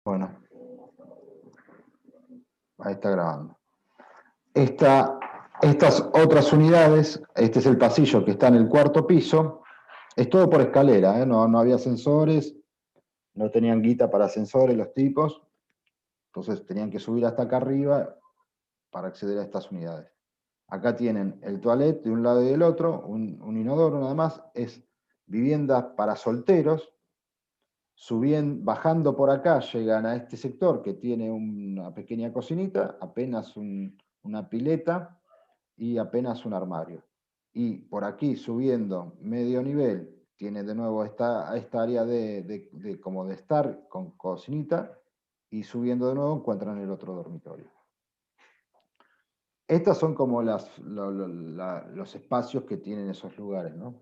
Bueno, ahí está grabando. Estas otras unidades, este es el pasillo que está en el cuarto piso, es todo por escalera, ¿eh? No había ascensores, no tenían guita para ascensores los tipos, entonces tenían que subir hasta acá arriba para acceder a estas unidades. Acá tienen el toilet de un lado y del otro, un inodoro nada más, es vivienda para solteros. Bajando por acá llegan a este sector que tiene una pequeña cocinita, apenas una pileta y apenas un armario. Y por aquí subiendo medio nivel, tiene de nuevo esta área como de estar con cocinita, y subiendo de nuevo encuentran el otro dormitorio. Estas son como los espacios que tienen esos lugares, ¿no?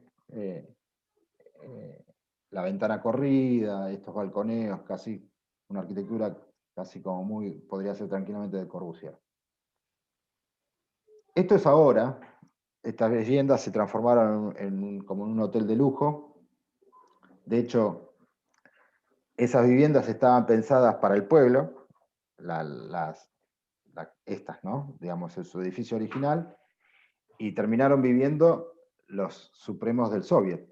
La ventana corrida, estos balconeos, casi una arquitectura casi como muy, podría ser tranquilamente de Corbusier. Esto es ahora, estas viviendas se transformaron como en un hotel de lujo. De hecho, esas viviendas estaban pensadas para el pueblo, estas, ¿no? Digamos, en su edificio original, y terminaron viviendo los supremos del Soviet.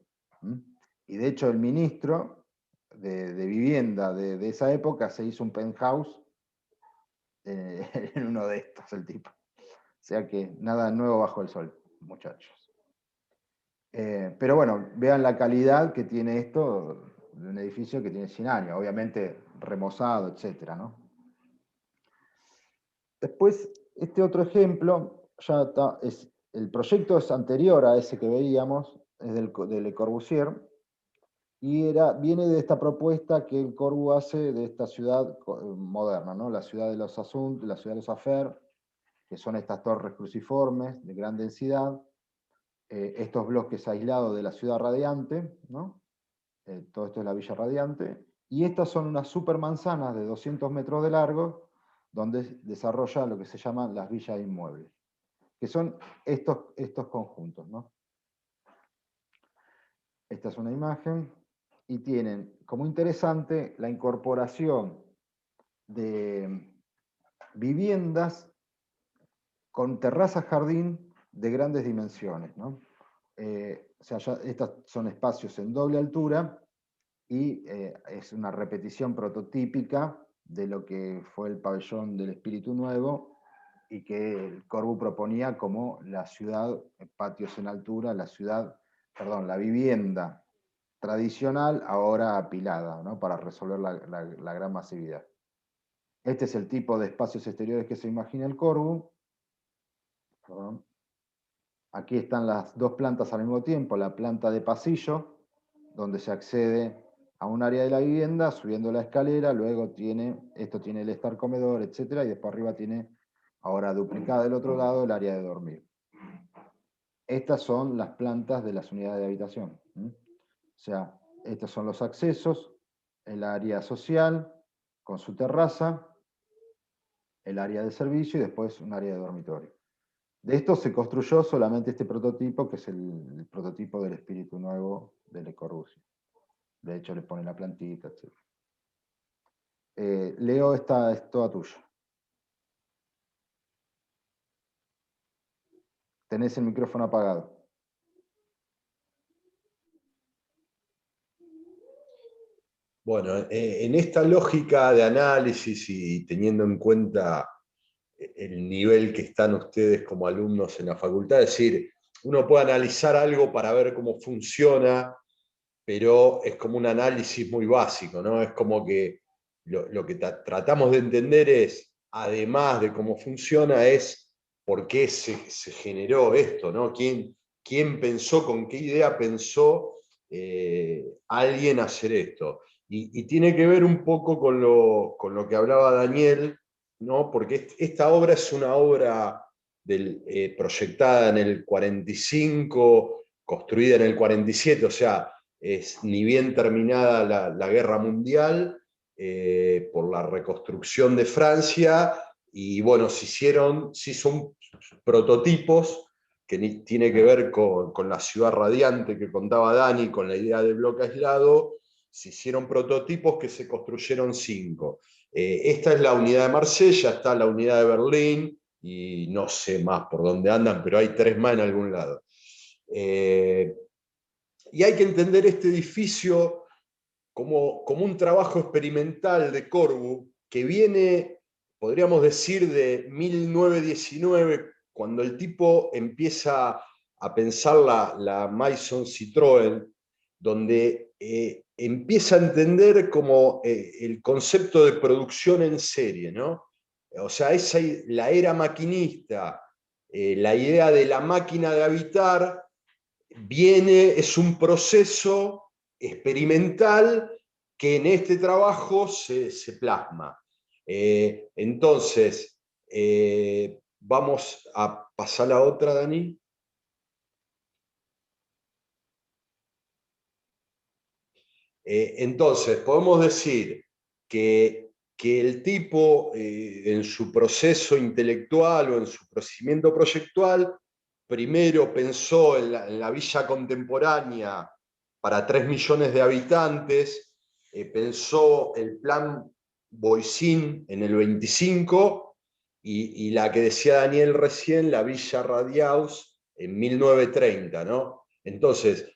Y de hecho el ministro de vivienda de esa época se hizo un penthouse en uno de estos, el tipo. O sea que nada nuevo bajo el sol, muchachos. Pero bueno, vean la calidad que tiene esto de un edificio que tiene 100 años, obviamente remozado, etcétera, ¿no? Después, este otro ejemplo, el proyecto es anterior a ese que veíamos, es de Le Corbusier, y viene de esta propuesta que el Corbu hace de esta ciudad moderna, ¿no? La ciudad de los Asuntos, la ciudad de los Affaires, que son estas torres cruciformes de gran densidad, estos bloques aislados de la ciudad radiante, ¿no? Todo esto es la Villa Radiante, y estas son unas supermanzanas de 200 metros de largo, donde desarrolla lo que se llaman las villas inmuebles, que son estos conjuntos, ¿no? Esta es una imagen, y tienen como interesante la incorporación de viviendas con terraza-jardín de grandes dimensiones, ¿no? O sea, estas son espacios en doble altura, y es una repetición prototípica de lo que fue el pabellón del Espíritu Nuevo, y que el Corbu proponía como la ciudad, patios en altura, la vivienda tradicional ahora apilada, ¿no? Para resolver la gran masividad. Este es el tipo de espacios exteriores que se imagina el Corbu. Perdón. Aquí están las dos plantas al mismo tiempo, la planta de pasillo, donde se accede a un área de la vivienda, subiendo la escalera, luego esto tiene el estar comedor, etc. Y después arriba tiene, ahora duplicada del otro lado, el área de dormir. Estas son las plantas de las unidades de habitación. O sea, estos son los accesos, el área social con su terraza, el área de servicio y después un área de dormitorio. De esto se construyó solamente este prototipo, que es el prototipo del Espíritu Nuevo de Le Corbusier. De hecho, le pone la plantita, etc. Leo, esta es toda tuya. Tenés el micrófono apagado. Bueno, en esta lógica de análisis y teniendo en cuenta el nivel que están ustedes como alumnos en la facultad, es decir, uno puede analizar algo para ver cómo funciona, pero es como un análisis muy básico, ¿no? Es como que lo que tratamos de entender es, además de cómo funciona, es por qué se generó esto, ¿no? ¿Quién pensó, con qué idea pensó alguien hacer esto? Y tiene que ver un poco con lo que hablaba Daniel, ¿no? Porque esta obra es una obra proyectada en el 45, construida en el 47, o sea, es ni bien terminada la Guerra Mundial, por la reconstrucción de Francia, y bueno, se hizo prototipos que tiene que ver con la ciudad radiante que contaba Dani, con la idea de bloque aislado. Se hicieron prototipos que se construyeron 5. Esta es la unidad de Marsella, está la unidad de Berlín, y no sé más por dónde andan, pero hay 3 más en algún lado. Y hay que entender este edificio como un trabajo experimental de Corbu, que viene, podríamos decir, de 1919, cuando el tipo empieza a pensar la Maison Citroën, donde empieza a entender como el concepto de producción en serie, ¿no? O sea, la era maquinista, la idea de la máquina de habitar, es un proceso experimental que en este trabajo se plasma. Entonces, vamos a pasar a la otra, Dani. Entonces, podemos decir que el tipo, en su proceso intelectual o en su procedimiento proyectual, primero pensó en la villa contemporánea para 3 millones de habitantes, pensó el plan Boisín en el 25, y la que decía Daniel recién, la Villa Radiaus en 1930, ¿no? Entonces,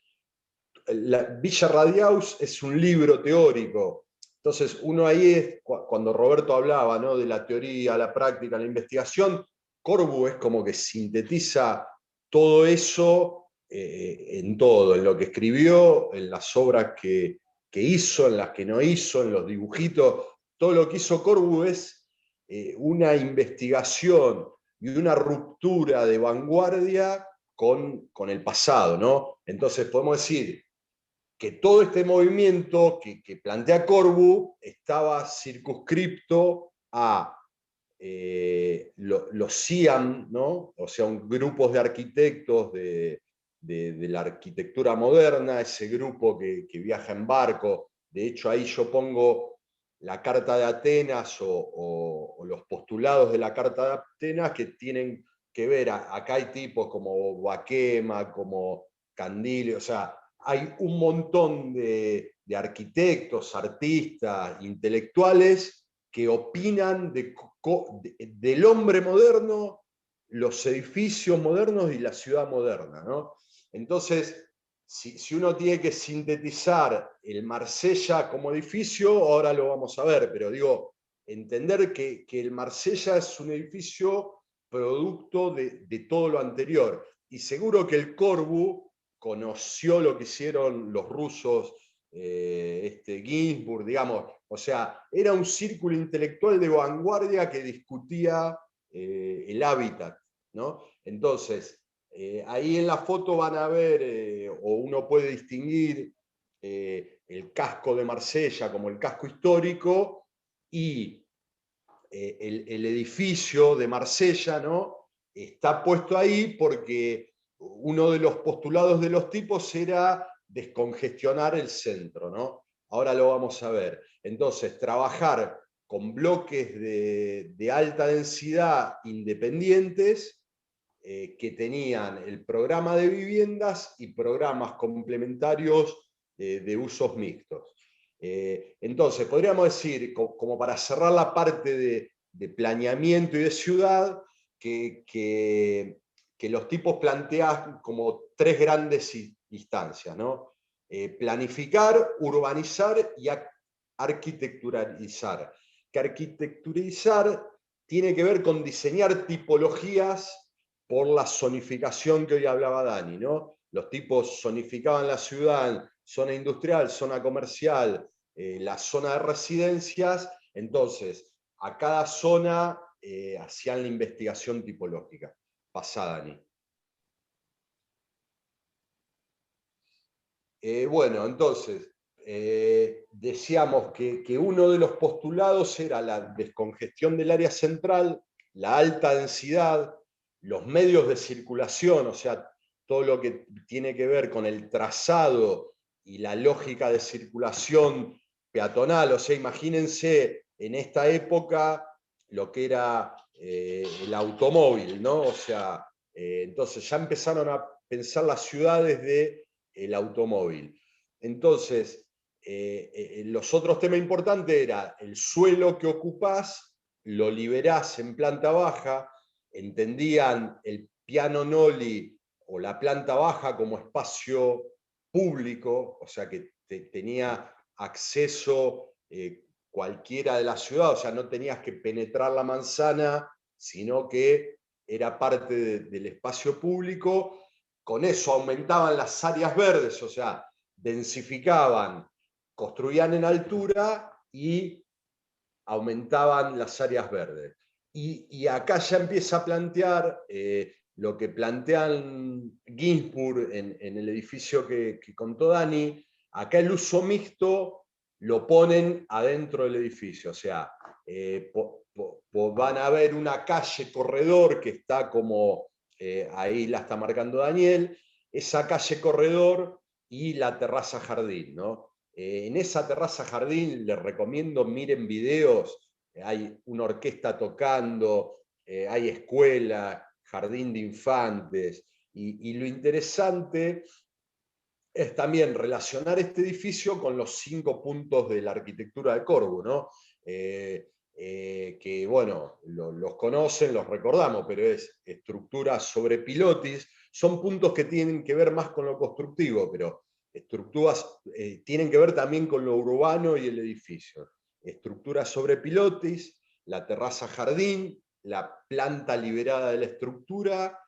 la Villa Radiaus es un libro teórico. Entonces, uno ahí es, cuando Roberto hablaba, ¿no?, de la teoría, la práctica, la investigación, Corbu es como que sintetiza todo eso en todo, en lo que escribió, en las obras que hizo, en las que no hizo, en los dibujitos. Todo lo que hizo Corbu es una investigación y una ruptura de vanguardia con el pasado, ¿no? Entonces podemos decir que todo este movimiento que plantea Corbu estaba circunscripto a los CIAM, ¿no? O sea, grupos de arquitectos de la arquitectura moderna, ese grupo que viaja en barco. De hecho, ahí yo pongo la Carta de Atenas o los postulados de la Carta de Atenas, que tienen que ver, acá hay tipos como Baquema, como Candile, o sea, hay un montón de arquitectos, artistas, intelectuales que opinan del hombre moderno, los edificios modernos y la ciudad moderna, ¿no? Entonces, si uno tiene que sintetizar el Marsella como edificio, ahora lo vamos a ver, pero digo, entender que el Marsella es un edificio producto de todo lo anterior. Y seguro que el Corbu conoció lo que hicieron los rusos, Ginsburg, digamos. O sea, era un círculo intelectual de vanguardia que discutía el hábitat, ¿no? Entonces, ahí en la foto van a ver, o uno puede distinguir el casco de Marsella como el casco histórico, y el edificio de Marsella, ¿no?, está puesto ahí porque uno de los postulados de los tipos era descongestionar el centro, ¿no? Ahora lo vamos a ver. Entonces, trabajar con bloques de alta densidad independientes, que tenían el programa de viviendas y programas complementarios de usos mixtos. Entonces, podríamos decir, como para cerrar la parte de planeamiento y de ciudad, que los tipos plantean como 3 grandes instancias, ¿no? Planificar, urbanizar y arquitecturalizar. Que arquitecturizar tiene que ver con diseñar tipologías por la zonificación que hoy hablaba Dani, ¿no? Los tipos zonificaban la ciudad en zona industrial, zona comercial, la zona de residencias. Entonces, a cada zona hacían la investigación tipológica. Pasá, Dani. Bueno, entonces, decíamos que uno de los postulados era la descongestión del área central, la alta densidad, los medios de circulación, o sea, todo lo que tiene que ver con el trazado y la lógica de circulación peatonal. O sea, imagínense en esta época lo que era el automóvil, ¿no? O sea, entonces ya empezaron a pensar las ciudades del automóvil. Entonces, Los otros temas importantes era el suelo que ocupás, lo liberás en planta baja, entendían el piano noli o la planta baja como espacio público, o sea que tenía acceso cualquiera de la ciudad, o sea, no tenías que penetrar la manzana, sino que era parte del espacio público. Con eso aumentaban las áreas verdes, o sea, densificaban, construían en altura y aumentaban las áreas verdes. Y acá ya empieza a plantear lo que plantean Ginsburg en el edificio que contó Dani. Acá el uso mixto lo ponen adentro del edificio, o sea, van a ver una calle corredor que está como, ahí la está marcando Daniel, esa calle corredor y la terraza jardín, ¿no? En esa terraza jardín les recomiendo, miren videos, hay una orquesta tocando, hay escuela, jardín de infantes, y lo interesante es también relacionar este edificio con los 5 puntos de la arquitectura de Corbu, ¿no? Que bueno, los conocen, los recordamos, pero es estructura sobre pilotis, son puntos que tienen que ver más con lo constructivo, pero estructuras tienen que ver también con lo urbano y el edificio. Estructura sobre pilotis, la terraza jardín, la planta liberada de la estructura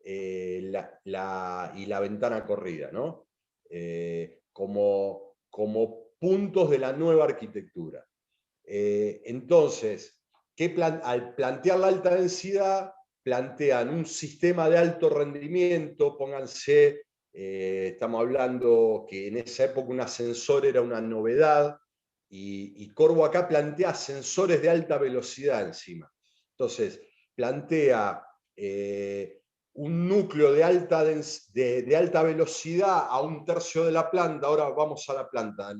y la ventana corrida, ¿no? Como puntos de la nueva arquitectura. Entonces, al plantear la alta densidad, plantean un sistema de alto rendimiento, pónganse, estamos hablando que en esa época un ascensor era una novedad, y Corbu acá plantea ascensores de alta velocidad encima. Entonces, plantea un núcleo de alta velocidad a 1/3 de la planta. Ahora vamos a la planta.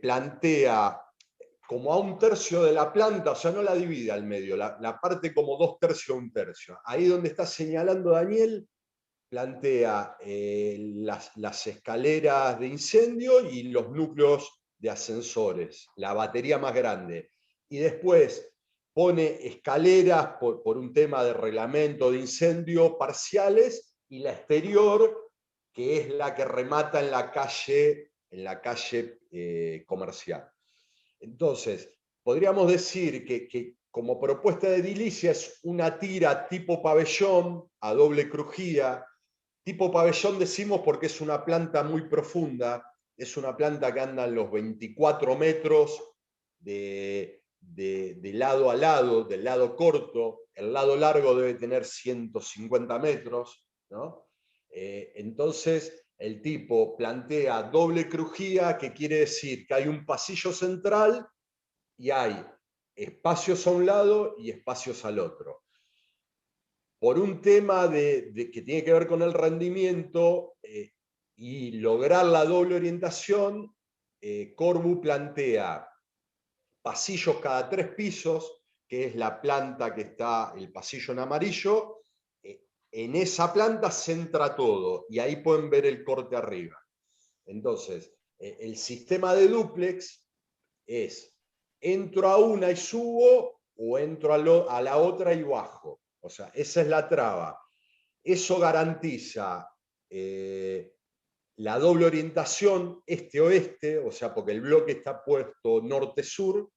Plantea como a 1/3 de la planta, o sea, no la divide al medio, la parte como 2/3 a 1/3. Ahí donde está señalando Daniel, plantea las escaleras de incendio y los núcleos de ascensores, la batería más grande. Y después pone escaleras por un tema de reglamento de incendio parciales, y la exterior, que es la que remata en la calle comercial. Entonces, podríamos decir que como propuesta de edilicia es una tira tipo pabellón a doble crujía. Tipo pabellón decimos porque es una planta muy profunda, es una planta que anda en los 24 metros de lado a lado, del lado corto. El lado largo debe tener 150 metros, ¿no? Entonces, el tipo plantea doble crujía, que quiere decir que hay un pasillo central y hay espacios a un lado y espacios al otro. Por un tema que tiene que ver con el rendimiento y lograr la doble orientación, Corbu plantea pasillos cada 3 pisos, que es la planta que está, el pasillo en amarillo. En esa planta centra todo, y ahí pueden ver el corte arriba. Entonces, el sistema de dúplex es, entro a una y subo, o entro a la otra y bajo. O sea, esa es la traba. Eso garantiza la doble orientación este-oeste, o sea, porque el bloque está puesto norte-sur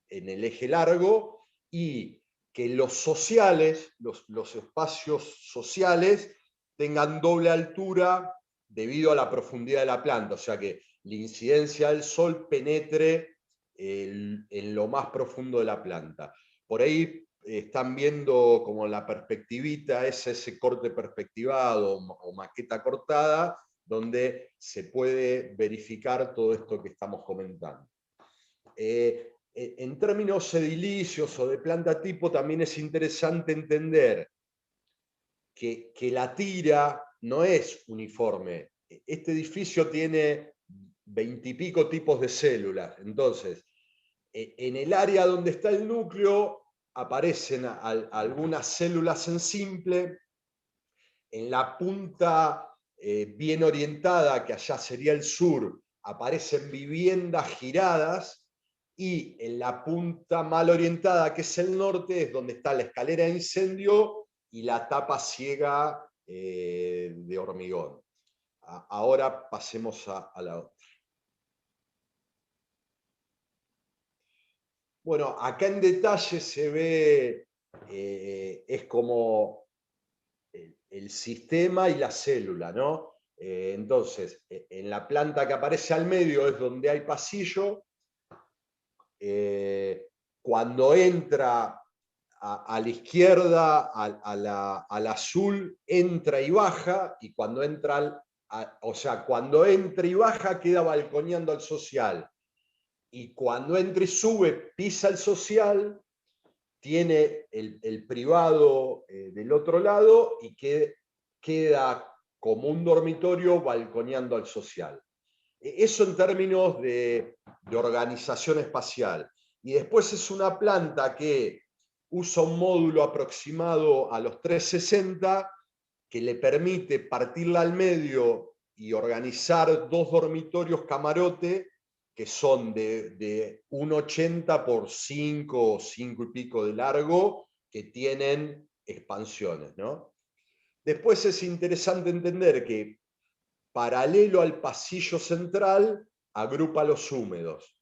en el eje largo, y que los sociales, los espacios sociales, tengan doble altura debido a la profundidad de la planta, o sea que la incidencia del sol penetre en lo más profundo de la planta. Por ahí están viendo como la perspectivita, ese corte perspectivado o maqueta cortada, donde se puede verificar todo esto que estamos comentando. En términos edilicios o de planta tipo, también es interesante entender que la tira no es uniforme. Este edificio tiene 20 y pico tipos de células. Entonces, en el área donde está el núcleo aparecen algunas células en simple. En la punta bien orientada, que allá sería el sur, aparecen viviendas giradas, y en la punta mal orientada, que es el norte, es donde está la escalera de incendio y la tapa ciega de hormigón. Ahora pasemos a la otra. Bueno, acá en detalle se ve, es como el sistema y la célula, ¿no? Entonces, en la planta que aparece al medio es donde hay pasillo. Cuando entra a la izquierda, al azul, entra y baja, y cuando entra, o sea, cuando entra y baja queda balconeando al social. Y cuando entra y sube, pisa el social, tiene el privado del otro lado y queda como un dormitorio balconeando al social. Eso en términos de organización espacial. Y después es una planta que usa un módulo aproximado a los 360 que le permite partirla al medio y organizar dos dormitorios camarote que son de 1,80 por 5 o 5 y pico de largo, que tienen expansiones, ¿no? Después es interesante entender que paralelo al pasillo central agrupa los húmedos.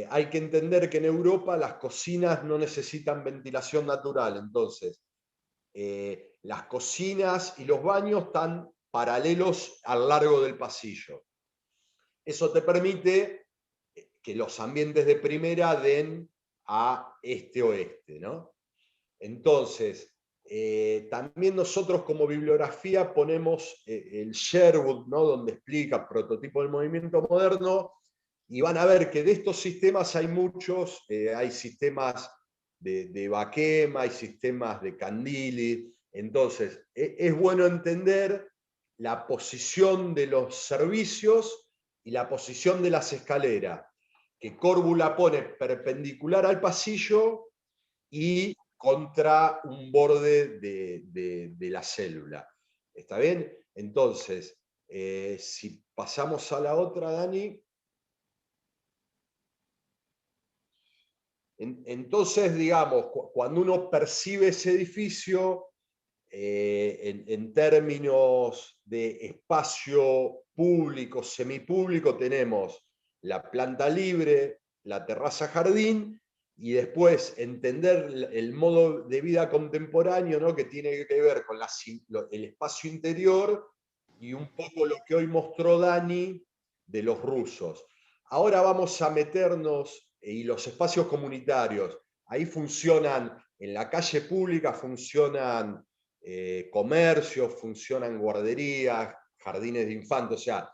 Hay que entender que en Europa las cocinas no necesitan ventilación natural, entonces las cocinas y los baños están paralelos al largo del pasillo. Eso te permite que los ambientes de primera den a este-oeste, ¿no? Entonces, también nosotros como bibliografía ponemos el Sherwood, ¿no? Donde explica prototipo del movimiento moderno, y van a ver que de estos sistemas hay muchos, hay sistemas de Bakema, hay sistemas de Candili. Entonces, es bueno entender la posición de los servicios y la posición de las escaleras, que Corbu la pone perpendicular al pasillo y contra un borde de la célula. ¿Está bien? Entonces, si pasamos a la otra, Dani. Entonces, digamos, cuando uno percibe ese edificio, en términos de espacio público, semipúblico, tenemos la planta libre, la terraza jardín, y después entender el modo de vida contemporáneo, ¿no? Que tiene que ver con el espacio interior y un poco lo que hoy mostró Dani de los rusos. Ahora vamos a meternos, y los espacios comunitarios, ahí funcionan, en la calle pública funcionan comercios, funcionan guarderías, jardines de infantes, o sea,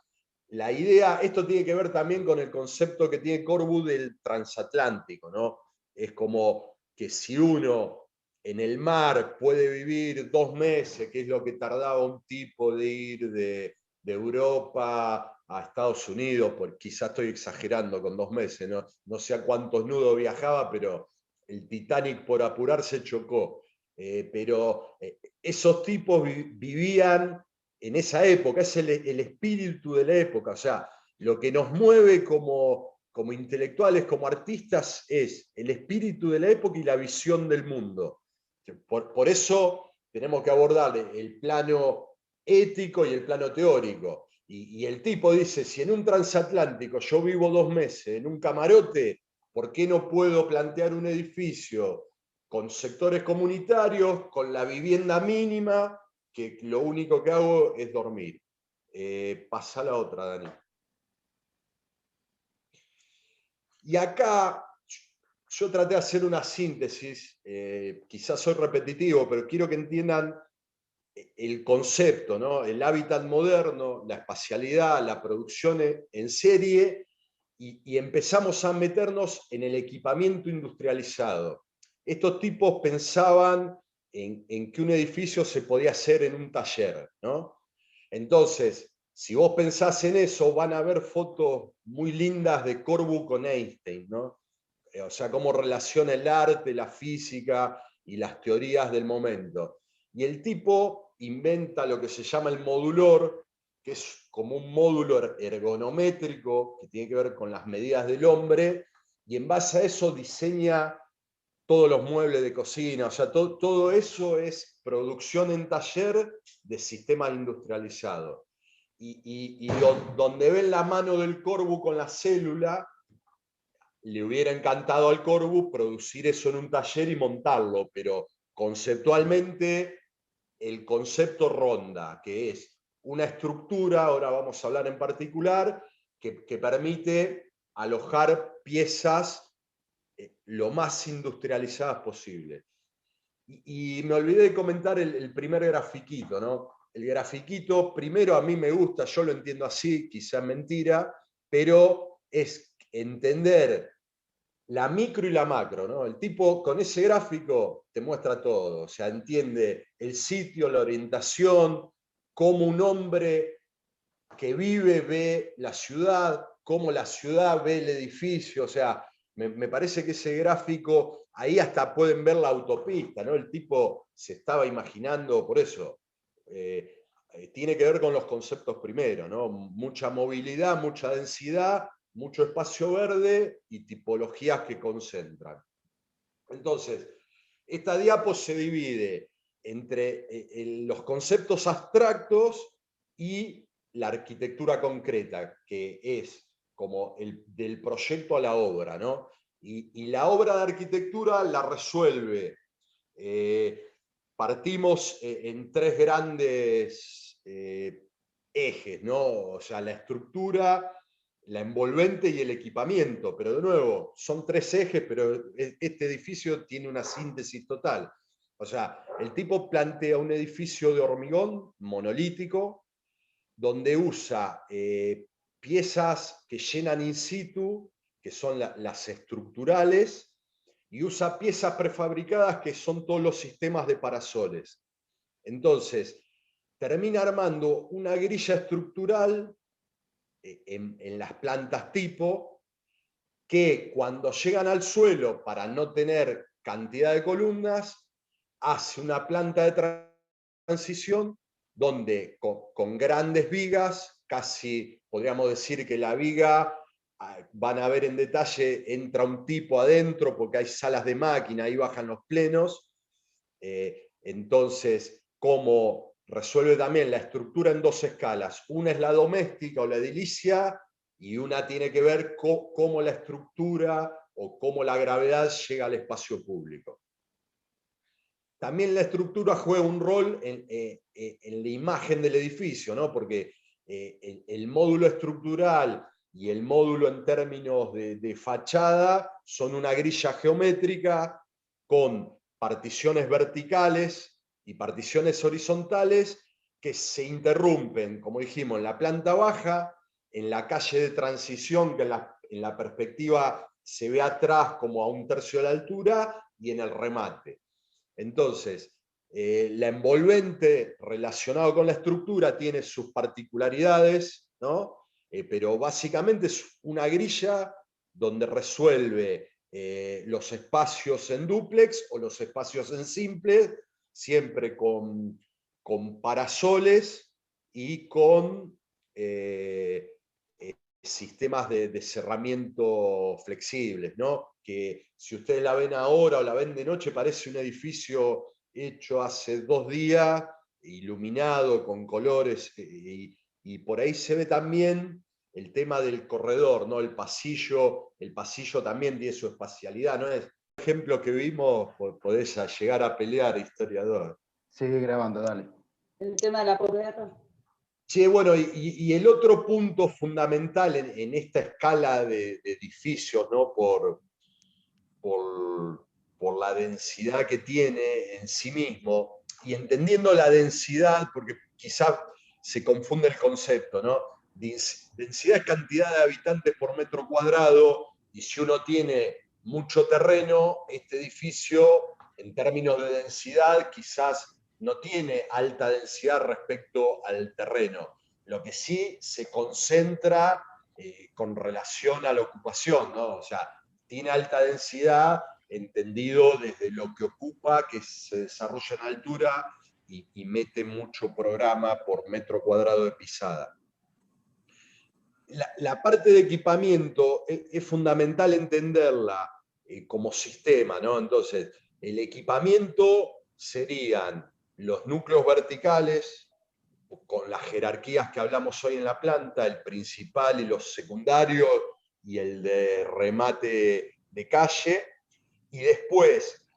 la idea, esto tiene que ver también con el concepto que tiene Corbu del transatlántico, ¿no? Es como que si uno en el mar puede vivir 2 meses, que es lo que tardaba un tipo de ir de Europa a Estados Unidos, porque quizás estoy exagerando con 2 meses, ¿no? No sé a cuántos nudos viajaba, pero el Titanic por apurarse chocó. Pero esos tipos vivían en esa época, es el espíritu de la época, o sea, lo que nos mueve como intelectuales, como artistas, es el espíritu de la época y la visión del mundo. Por eso tenemos que abordar el plano ético y el plano teórico. Y el tipo dice, si en un transatlántico yo vivo 2 meses en un camarote, ¿por qué no puedo plantear un edificio con sectores comunitarios, con la vivienda mínima, que lo único que hago es dormir? Pasa la otra, Dani. Y acá yo traté de hacer una síntesis, quizás soy repetitivo, pero quiero que entiendan el concepto, ¿no? El hábitat moderno, la espacialidad, la producción en serie, y empezamos a meternos en el equipamiento industrializado. Estos tipos pensaban en que un edificio se podía hacer en un taller, ¿no? Entonces, si vos pensás en eso, van a ver fotos muy lindas de Corbu con Einstein, ¿no? O sea, cómo relaciona el arte, la física y las teorías del momento. Y el tipo inventa lo que se llama el modulor, que es como un módulo ergonométrico que tiene que ver con las medidas del hombre, y en base a eso diseña todos los muebles de cocina, o sea, todo eso es producción en taller de sistemas industrializados. Y donde ven la mano del Corbu con la célula, le hubiera encantado al Corbu producir eso en un taller y montarlo, pero conceptualmente el concepto ronda, que es una estructura, ahora vamos a hablar en particular, que permite alojar piezas lo más industrializadas posible. Y me olvidé de comentar el primer grafiquito, ¿no? El grafiquito, primero a mí me gusta, yo lo entiendo así, quizá mentira, pero es entender la micro y la macro, ¿no? El tipo con ese gráfico te muestra todo, o sea, entiende el sitio, la orientación, cómo un hombre que vive ve la ciudad, cómo la ciudad ve el edificio, o sea, me parece que ese gráfico, ahí hasta pueden ver la autopista, ¿no? El tipo se estaba imaginando, por eso, tiene que ver con los conceptos primero, ¿no? Mucha movilidad, mucha densidad, mucho espacio verde y tipologías que concentran. Entonces, esta diapo se divide entre los conceptos abstractos y la arquitectura concreta, que es como del proyecto a la obra, ¿no? Y la obra de arquitectura la resuelve. Partimos en tres grandes ejes, ¿no? O sea, la estructura, la envolvente y el equipamiento, pero de nuevo, son tres ejes, pero este edificio tiene una síntesis total. O sea, el tipo plantea un edificio de hormigón monolítico, donde usa piezas que llenan in situ, que son las estructurales, y usa piezas prefabricadas que son todos los sistemas de parasoles. Entonces, termina armando una grilla estructural en las plantas tipo, que cuando llegan al suelo, para no tener cantidad de columnas, hace una planta de transición donde con grandes vigas, casi podríamos decir que la viga, van a ver en detalle, entra un tipo adentro porque hay salas de máquina, ahí bajan los plenos. Entonces, como resuelve también la estructura en dos escalas, una es la doméstica o la edilicia, y una tiene que ver cómo la estructura o cómo la gravedad llega al espacio público. También la estructura juega un rol en la imagen del edificio, ¿no? Porque el módulo estructural y el módulo en términos de fachada son una grilla geométrica con particiones verticales y particiones horizontales que se interrumpen, como dijimos, en la planta baja, en la calle de transición, que en la perspectiva se ve atrás como a un tercio de la altura, y en el remate. Entonces, la envolvente relacionado con la estructura tiene sus particularidades, ¿no? Pero básicamente es una grilla donde resuelve los espacios en dúplex o los espacios en simple, siempre con parasoles y con sistemas de cerramiento flexibles, ¿no? Que si ustedes la ven ahora o la ven de noche, parece un edificio hecho hace 2 días, iluminado con colores, y por ahí se ve también el tema del corredor, ¿no? El pasillo también tiene su espacialidad, ¿no? Es un ejemplo que vimos, podés llegar a pelear, historiador. Sigue grabando, dale. El tema de la posguerra. Sí, bueno, y el otro punto fundamental en esta escala de edificios, ¿no? Por la densidad que tiene en sí mismo, y entendiendo la densidad, porque quizás se confunde el concepto, ¿no? Densidad es cantidad de habitantes por metro cuadrado, y si uno tiene mucho terreno, este edificio, en términos de densidad, quizás no tiene alta densidad respecto al terreno. Lo que sí se concentra con relación a la ocupación, ¿no? O sea, tiene alta densidad entendido desde lo que ocupa, que se desarrolla en altura, y mete mucho programa por metro cuadrado de pisada. La parte de equipamiento es fundamental entenderla como sistema, ¿no? Entonces, el equipamiento serían los núcleos verticales, con las jerarquías que hablamos hoy en la planta, el principal y los secundarios, y el de remate de calle, y después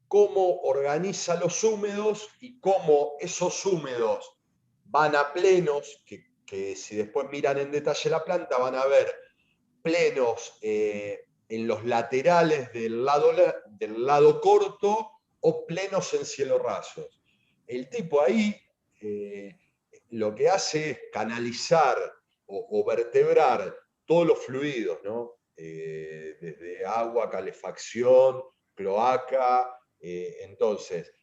cómo organiza los húmedos y cómo esos húmedos van a plenos, que si después miran en detalle la planta van a ver plenos en los laterales del lado corto o plenos en cielo rasos. El tipo ahí lo que hace es canalizar o vertebrar todos los fluidos, ¿no? Desde agua, calefacción, cloaca. Entonces,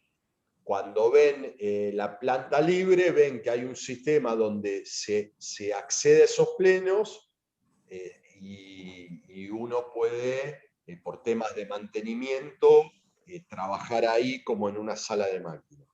cuando ven la planta libre, ven que hay un sistema donde se accede a esos plenos y uno puede, por temas de mantenimiento, trabajar ahí como en una sala de máquinas.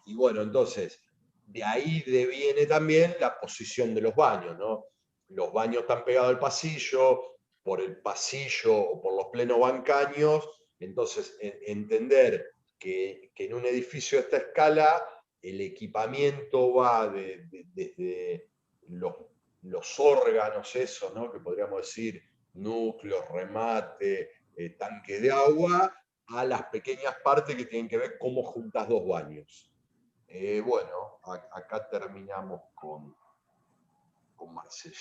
Y bueno, entonces, de ahí deviene también la posición de los baños, ¿no? Los baños están pegados al pasillo, por el pasillo o por los plenos bancaños, entonces entender que en un edificio de esta escala el equipamiento va desde los órganos esos, ¿no? Que podríamos decir núcleos, remate, tanque de agua, a las pequeñas partes que tienen que ver cómo juntas dos baños. Bueno, acá terminamos con Marsella.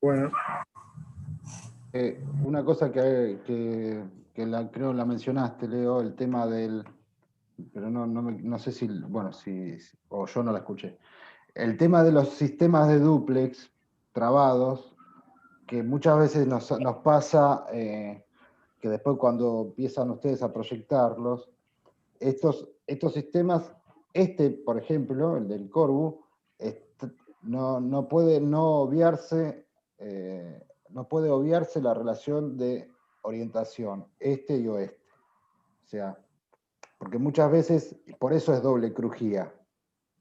Bueno. Una cosa que creo la mencionaste, Leo, el tema del... Pero no sé si, bueno, o yo no la escuché. El tema de los sistemas de dúplex trabados, que muchas veces nos pasa que después cuando empiezan ustedes a proyectarlos, estos sistemas, por ejemplo, el del Corbu, no puede obviarse la relación de orientación, este y oeste. O sea, porque muchas veces, por eso es doble crujía,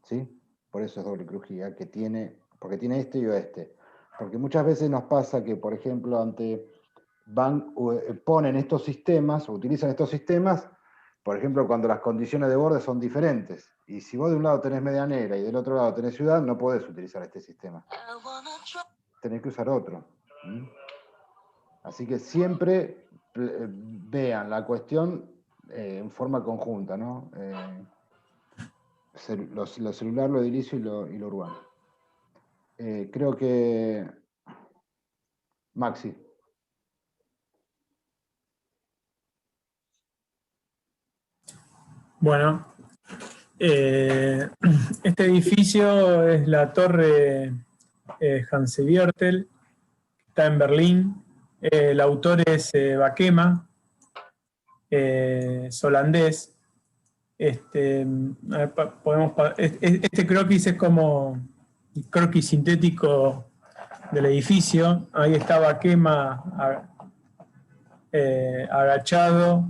¿sí? Por eso es doble crujía, porque tiene este y oeste. Porque muchas veces nos pasa que, por ejemplo, ponen estos sistemas, o utilizan estos sistemas, por ejemplo, cuando las condiciones de borde son diferentes. Y si vos de un lado tenés medianera y del otro lado tenés ciudad, no podés utilizar este sistema. Tenés que usar otro. Así que siempre vean la cuestión en forma conjunta, ¿no? Lo celular, lo edilicio y lo urbano. Creo que... Maxi. Bueno, este edificio es la torre Hanseviertel, está en Berlín. El autor es Bakema, es holandés. Este croquis es como el croquis sintético del edificio. Ahí está Bakema agachado,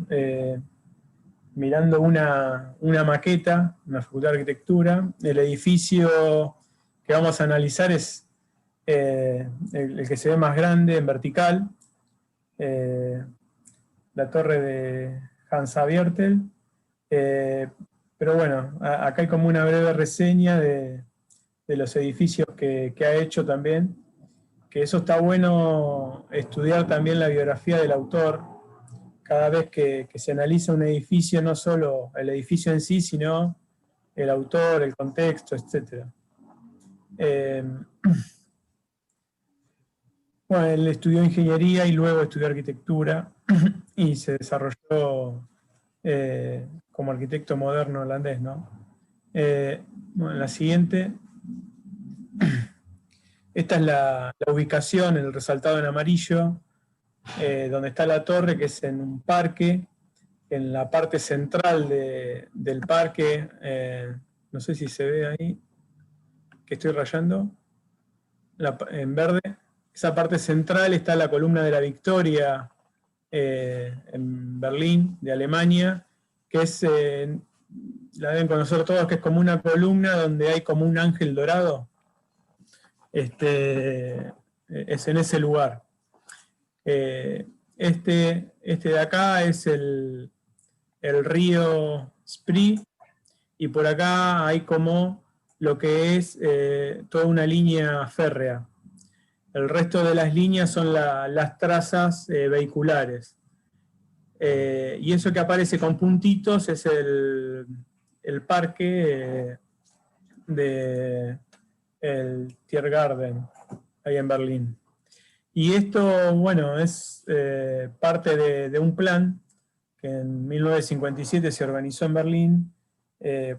mirando una maqueta, una facultad de arquitectura. El edificio que vamos a analizar es el que se ve más grande en vertical, la torre de Hanseviertel. Pero bueno, acá hay como una breve reseña de los edificios que ha hecho también, que eso está bueno estudiar también la biografía del autor. Cada vez que se analiza un edificio, no solo el edificio en sí, sino el autor, el contexto, etc. Bueno, él estudió ingeniería y luego estudió arquitectura y se desarrolló como arquitecto moderno holandés, ¿no? Bueno, la siguiente. Esta es la ubicación, el resaltado en amarillo, donde está la torre, que es en un parque, en la parte central del parque. No sé si se ve ahí, que estoy rayando, en verde. Esa parte central está la columna de la Victoria, en Berlín, de Alemania, que es, la deben conocer todos, que es como una columna donde hay como un ángel dorado. Es en ese lugar. Este de acá es el río Spree, y por acá hay como lo que es toda una línea férrea. El resto de las líneas son las trazas vehiculares. Y eso que aparece con puntitos es el parque del Tiergarten, ahí en Berlín. Y esto, bueno, es parte de un plan que en 1957 se organizó en Berlín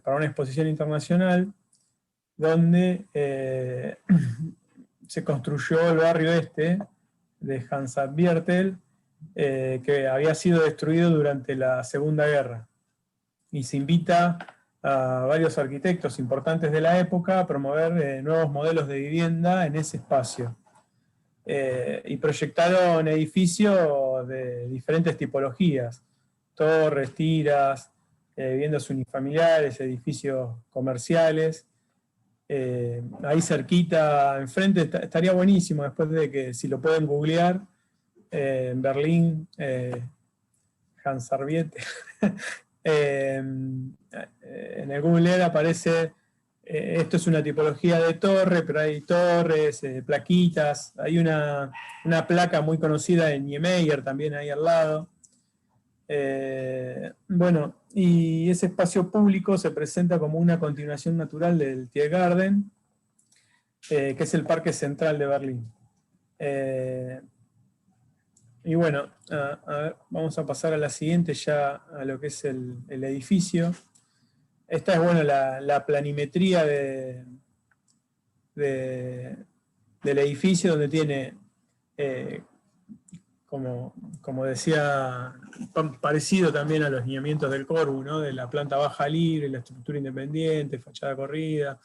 para una exposición internacional, donde se construyó el barrio de Hansa-Viertel, que había sido destruido durante la Segunda Guerra. Y se invita a varios arquitectos importantes de la época a promover nuevos modelos de vivienda en ese espacio. Y proyectaron edificios de diferentes tipologías: torres, tiras, viviendas unifamiliares, edificios comerciales. Ahí cerquita, enfrente, estaría buenísimo, después de que, si lo pueden googlear, en Berlín, Hansa-Viertel, en el Google Earth aparece, esto es una tipología de torre, pero hay torres, plaquitas, hay una placa muy conocida de Niemeyer también ahí al lado. Bueno, y ese espacio público se presenta como una continuación natural del Tiergarten, que es el Parque Central de Berlín. Y bueno, a ver, vamos a pasar a la siguiente, ya a lo que es el edificio. Esta es, bueno, la planimetría del edificio, donde tiene, como decía, parecido también a los lineamientos del Corbu, ¿no? De la planta baja libre, la estructura independiente, fachada corrida,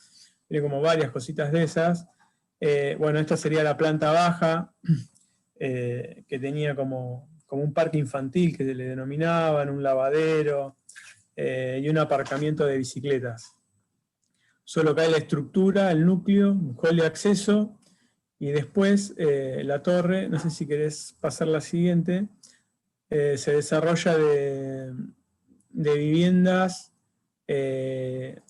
tiene como varias cositas de esas. Bueno, esta sería la planta baja, que tenía como un parque infantil que se le denominaban, un lavadero y un aparcamiento de bicicletas. Solo cae la estructura, el núcleo, un hall de acceso, y después la torre, no sé si querés pasar la siguiente, se desarrolla de viviendas de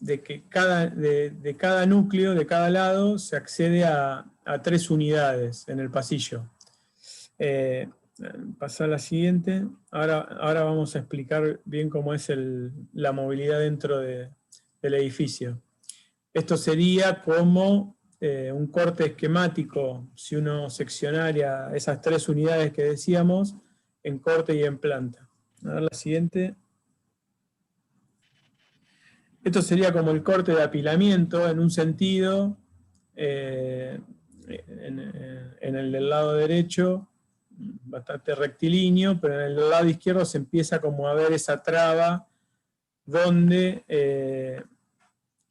cada núcleo, de cada lado, se accede a 3 unidades en el pasillo. Pasar la siguiente. Ahora vamos a explicar bien cómo es la movilidad dentro del edificio. Esto sería como un corte esquemático, si uno seccionara esas 3 unidades que decíamos, en corte y en planta. A ver la siguiente. Esto sería como el corte de apilamiento en un sentido, en el del lado derecho, bastante rectilíneo, pero en el del lado izquierdo se empieza como a ver esa traba, donde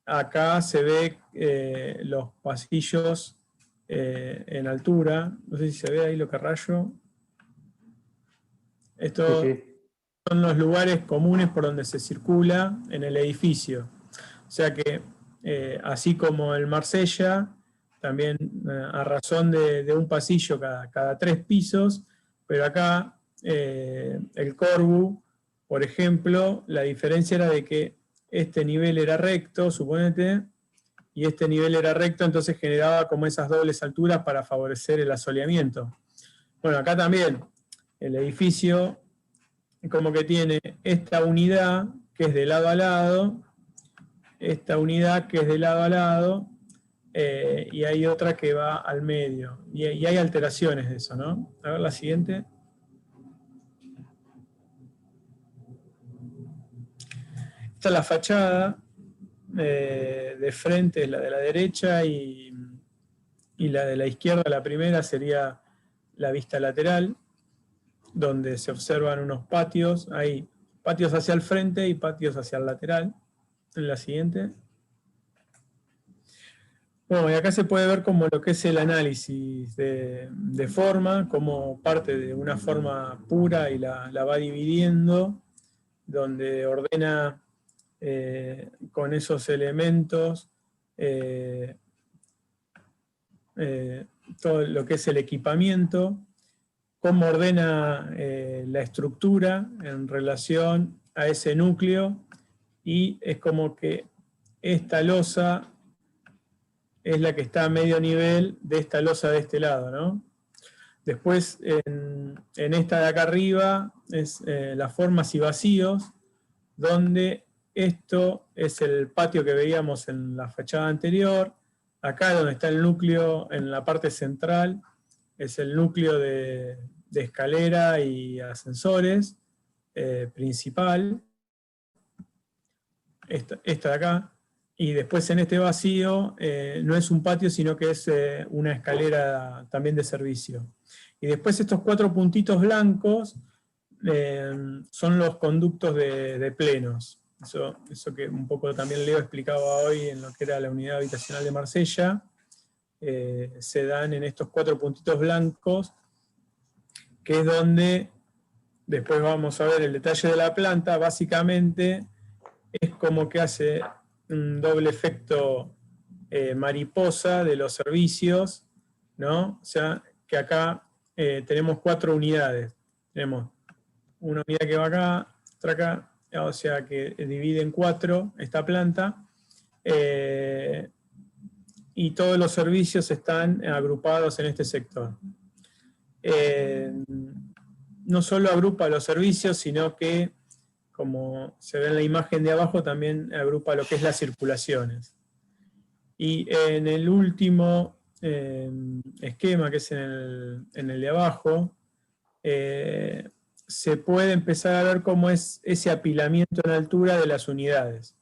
acá se ve los pasillos en altura. No sé si se ve ahí lo que rayo. Esto Sí, sí. son los lugares comunes por donde se circula en el edificio. O sea que, así como el Marsella, también a razón de un pasillo cada 3 pisos, pero acá el Corbu, por ejemplo, la diferencia era de que este nivel era recto, suponete, y este nivel era recto, entonces generaba como esas dobles alturas para favorecer el asoleamiento. Bueno, acá también el edificio como que tiene esta unidad que es de lado a lado, esta unidad que es de lado a lado, y hay otra que va al medio. Y hay alteraciones de eso, ¿no? A ver la siguiente. Esta es la fachada, de frente es la de la derecha, y la de la izquierda, la primera, sería la vista lateral, donde se observan unos patios. Hay patios hacia el frente y patios hacia el lateral. En la siguiente. Bueno, y acá se puede ver como lo que es el análisis de forma, como parte de una forma pura y la va dividiendo, donde ordena con esos elementos todo lo que es el equipamiento, cómo ordena la estructura en relación a ese núcleo, y es como que esta losa es la que está a medio nivel de esta losa de este lado, ¿no? Después, en esta de acá arriba, es las formas y vacíos, donde esto es el patio que veíamos en la fachada anterior. Acá donde está el núcleo, en la parte central, es el núcleo de escalera y ascensores principal. Esta de acá. Y después en este vacío no es un patio, sino que es una escalera también de servicio. Y después estos 4 puntitos blancos son los conductos de plenos. Eso que un poco también Leo explicaba hoy en lo que era la unidad habitacional de Marsella, se dan en estos 4 puntitos blancos, que es donde, después vamos a ver el detalle de la planta, básicamente es como que hace un doble efecto mariposa de los servicios, ¿no? O sea, que acá tenemos 4 unidades. Tenemos una unidad que va acá, otra acá, o sea que divide en 4 esta planta, y todos los servicios están agrupados en este sector. No solo agrupa los servicios, sino que, como se ve en la imagen de abajo, también agrupa lo que es las circulaciones. Y en el último esquema, que es en el de abajo, se puede empezar a ver cómo es ese apilamiento en altura de las unidades.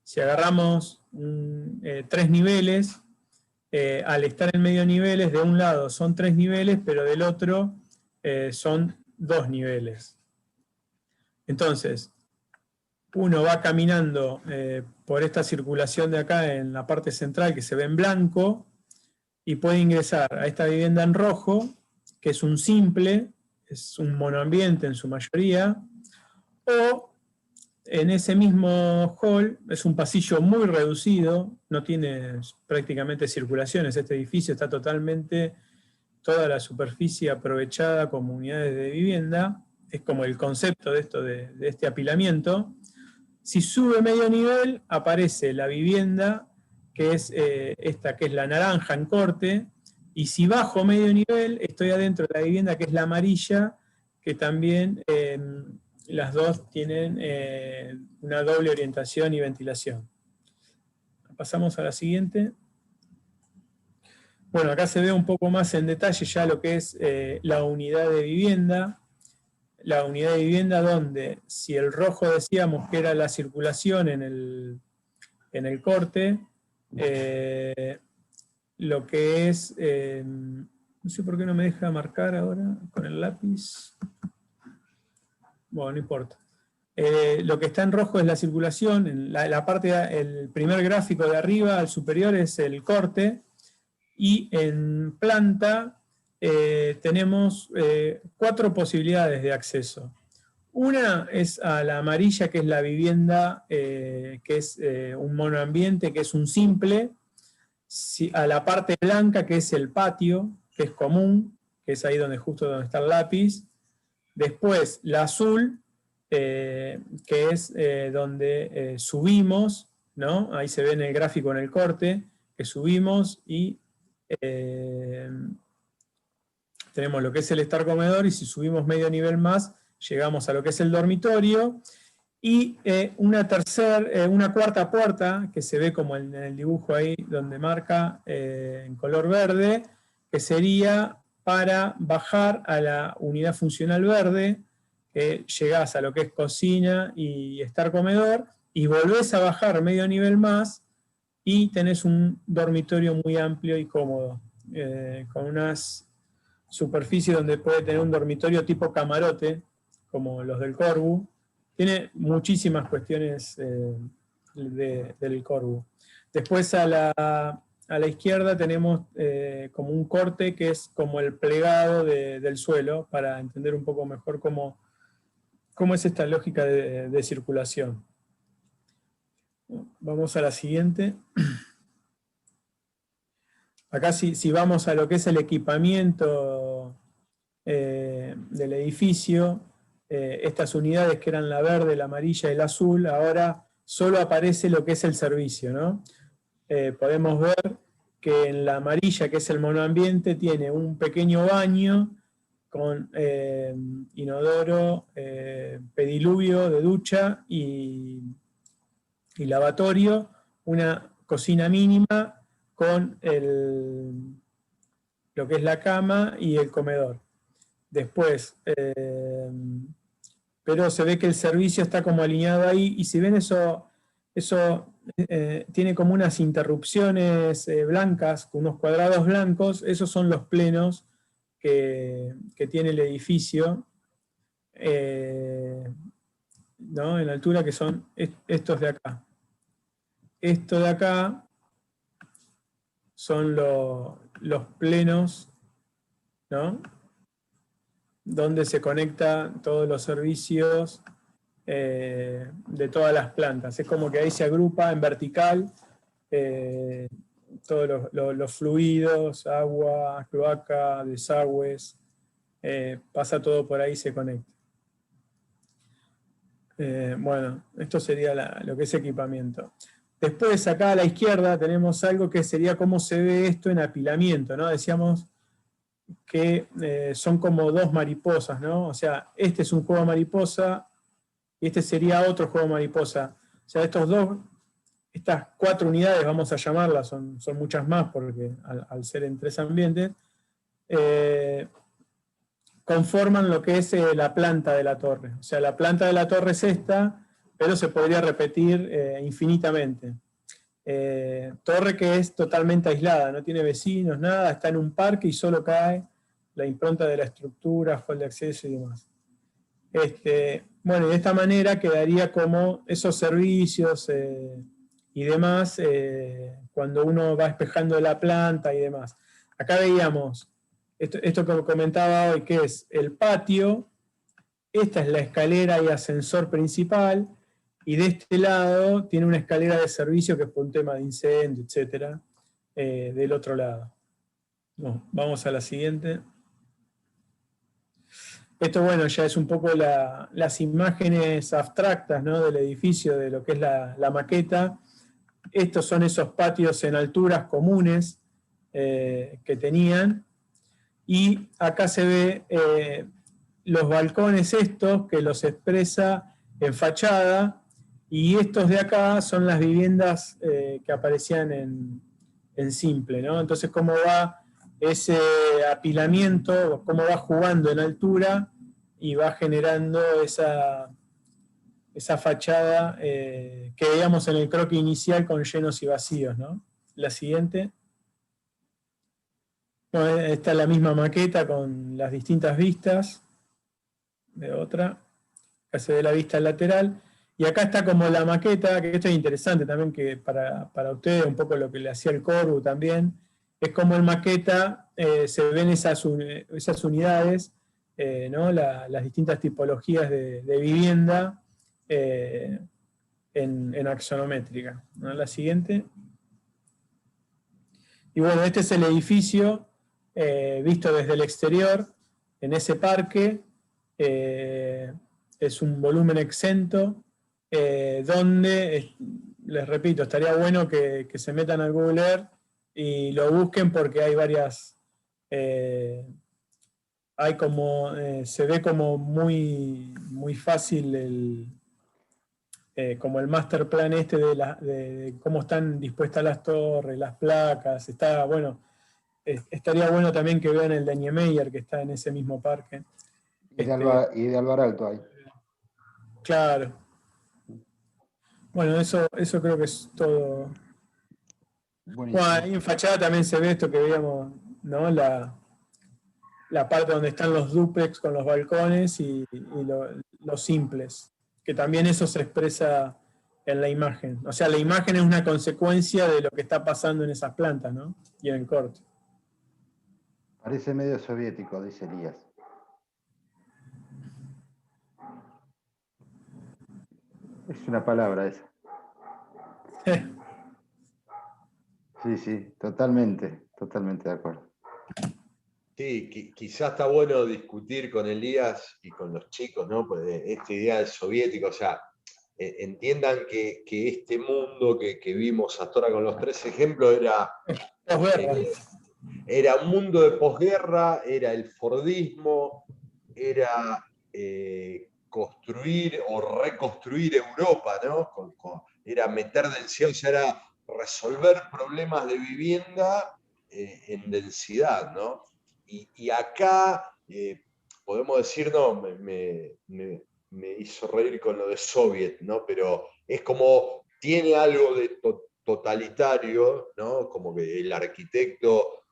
Si agarramos 3 niveles, al estar en medio niveles, de un lado son 3 niveles, pero del otro son 2 niveles. Entonces, uno va caminando por esta circulación de acá en la parte central, que se ve en blanco, y puede ingresar a esta vivienda en rojo, que es un simple, es un monoambiente en su mayoría, o en ese mismo hall, es un pasillo muy reducido, no tiene prácticamente circulaciones, este edificio está totalmente, toda la superficie aprovechada como unidades de vivienda, es como el concepto de esto, de este apilamiento. Si sube medio nivel, aparece la vivienda, que es esta, que es la naranja en corte, y si bajo medio nivel, estoy adentro de la vivienda, que es la amarilla, que también las dos tienen una doble orientación y ventilación. Pasamos a la siguiente. Bueno, acá se ve un poco más en detalle ya lo que es la unidad de vivienda. La unidad de vivienda donde, si el rojo decíamos que era la circulación en el corte, lo que es, no sé por qué no me deja marcar ahora con el lápiz. Bueno, no importa. Lo que está en rojo es la circulación, en la parte, el primer gráfico de arriba al superior es el corte, y en planta tenemos 4 posibilidades de acceso. Una es a la amarilla, que es la vivienda, que es un monoambiente, que es un simple, a la parte blanca, que es el patio, que es común, que es ahí justo donde está el lápiz. Después la azul, que es donde subimos, ¿no? Ahí se ve en el gráfico en el corte, que subimos y tenemos lo que es el estar comedor, y si subimos medio nivel más, llegamos a lo que es el dormitorio, y una cuarta puerta, que se ve como en el dibujo ahí, donde marca en color verde, que sería para bajar a la unidad funcional verde, que llegás a lo que es cocina y estar comedor, y volvés a bajar medio nivel más, y tenés un dormitorio muy amplio y cómodo, con unas superficies donde puede tener un dormitorio tipo camarote, como los del Corbu. Tiene muchísimas cuestiones del Corbu. Después a a la izquierda tenemos como un corte que es como el plegado del suelo, para entender un poco mejor cómo es esta lógica de circulación. Vamos a la siguiente. Acá si vamos a lo que es el equipamiento del edificio, estas unidades que eran la verde, la amarilla y la azul, ahora solo aparece lo que es el servicio, ¿no? Podemos ver que en la amarilla, que es el monoambiente, tiene un pequeño baño con inodoro, pediluvio de ducha y lavatorio, una cocina mínima con lo que es la cama y el comedor. Después, pero se ve que el servicio está como alineado ahí, y si ven eso tiene como unas interrupciones blancas, con unos cuadrados blancos, esos son los plenos que tiene el edificio, ¿no? En altura, que son estos de acá. Esto de acá son los plenos, ¿no? Donde se conectan todos los servicios de todas las plantas. Es como que ahí se agrupa en vertical todos los fluidos, agua, cloaca, desagües, pasa todo por ahí y se conecta. Bueno, esto sería lo que es equipamiento. Después, acá a la izquierda tenemos algo que sería cómo se ve esto en apilamiento, ¿no? Decíamos que son como dos mariposas, ¿no? O sea, este es un juego mariposa y este sería otro juego mariposa. O sea, estas 4 unidades, vamos a llamarlas, son muchas más porque al ser en 3 ambientes, conforman lo que es la planta de la torre. O sea, la planta de la torre es esta, pero se podría repetir infinitamente. Torre que es totalmente aislada, no tiene vecinos, nada, está en un parque y solo cae la impronta de la estructura, hall de acceso y demás. Bueno, y de esta manera quedaría como esos servicios y demás cuando uno va espejando la planta y demás. Acá veíamos esto que comentaba hoy, que es el patio, esta es la escalera y ascensor principal, y de este lado tiene una escalera de servicio que es por un tema de incendio, etc. Del otro lado. No, vamos a la siguiente. Esto, bueno, ya es un poco las imágenes abstractas, ¿no? Del edificio, de lo que es la maqueta. Estos son esos patios en alturas comunes que tenían. Y acá se ve los balcones estos, que los expresa en fachada, y estos de acá son las viviendas que aparecían en simple, ¿no? Entonces, cómo va ese apilamiento, cómo va jugando en altura y va generando esa fachada que veíamos en el croquis inicial con llenos y vacíos, ¿no? La siguiente. Bueno, esta es la misma maqueta con las distintas vistas de otra. Acá se ve la vista lateral. Y acá está como la maqueta, que esto es interesante también, que para ustedes, un poco lo que le hacía el Corbu también, es como en maqueta se ven esas unidades, ¿no? Las distintas tipologías de vivienda en axonométrica, ¿no? La siguiente. Y bueno, este es el edificio visto desde el exterior, en ese parque. Es un volumen exento, donde, les repito, estaría bueno que se metan al Google Earth y lo busquen, porque hay varias, hay como, se ve como muy fácil como el master plan de cómo están dispuestas las torres, las placas. Está bueno, estaría bueno también que vean el de Niemeyer, que está en ese mismo parque. Y de Alvar Alto ahí. Claro. Bueno, eso creo que es todo. Buenísimo. Bueno, ahí en fachada también se ve esto que veíamos, ¿no? La parte donde están los dúplex con los balcones y los simples, que también eso se expresa en la imagen. O sea, la imagen es una consecuencia de lo que está pasando en esas plantas, ¿no? Y en el corte. Parece medio soviético, dice Elías. Es una palabra esa. Sí, totalmente de acuerdo. Sí, quizás está bueno discutir con Elías y con los chicos, ¿no? Pues esta idea del soviético, o sea, entiendan que este mundo que vimos hasta ahora con los 3 ejemplos era un mundo de posguerra, era el Fordismo, era construir o reconstruir Europa, ¿no? Era meter densidad, o sea, era resolver problemas de vivienda en densidad, ¿no? Y acá podemos decir, no, me hizo reír con lo de Soviet, ¿no? Pero es como, tiene algo de totalitario, ¿no? Como que el arquitecto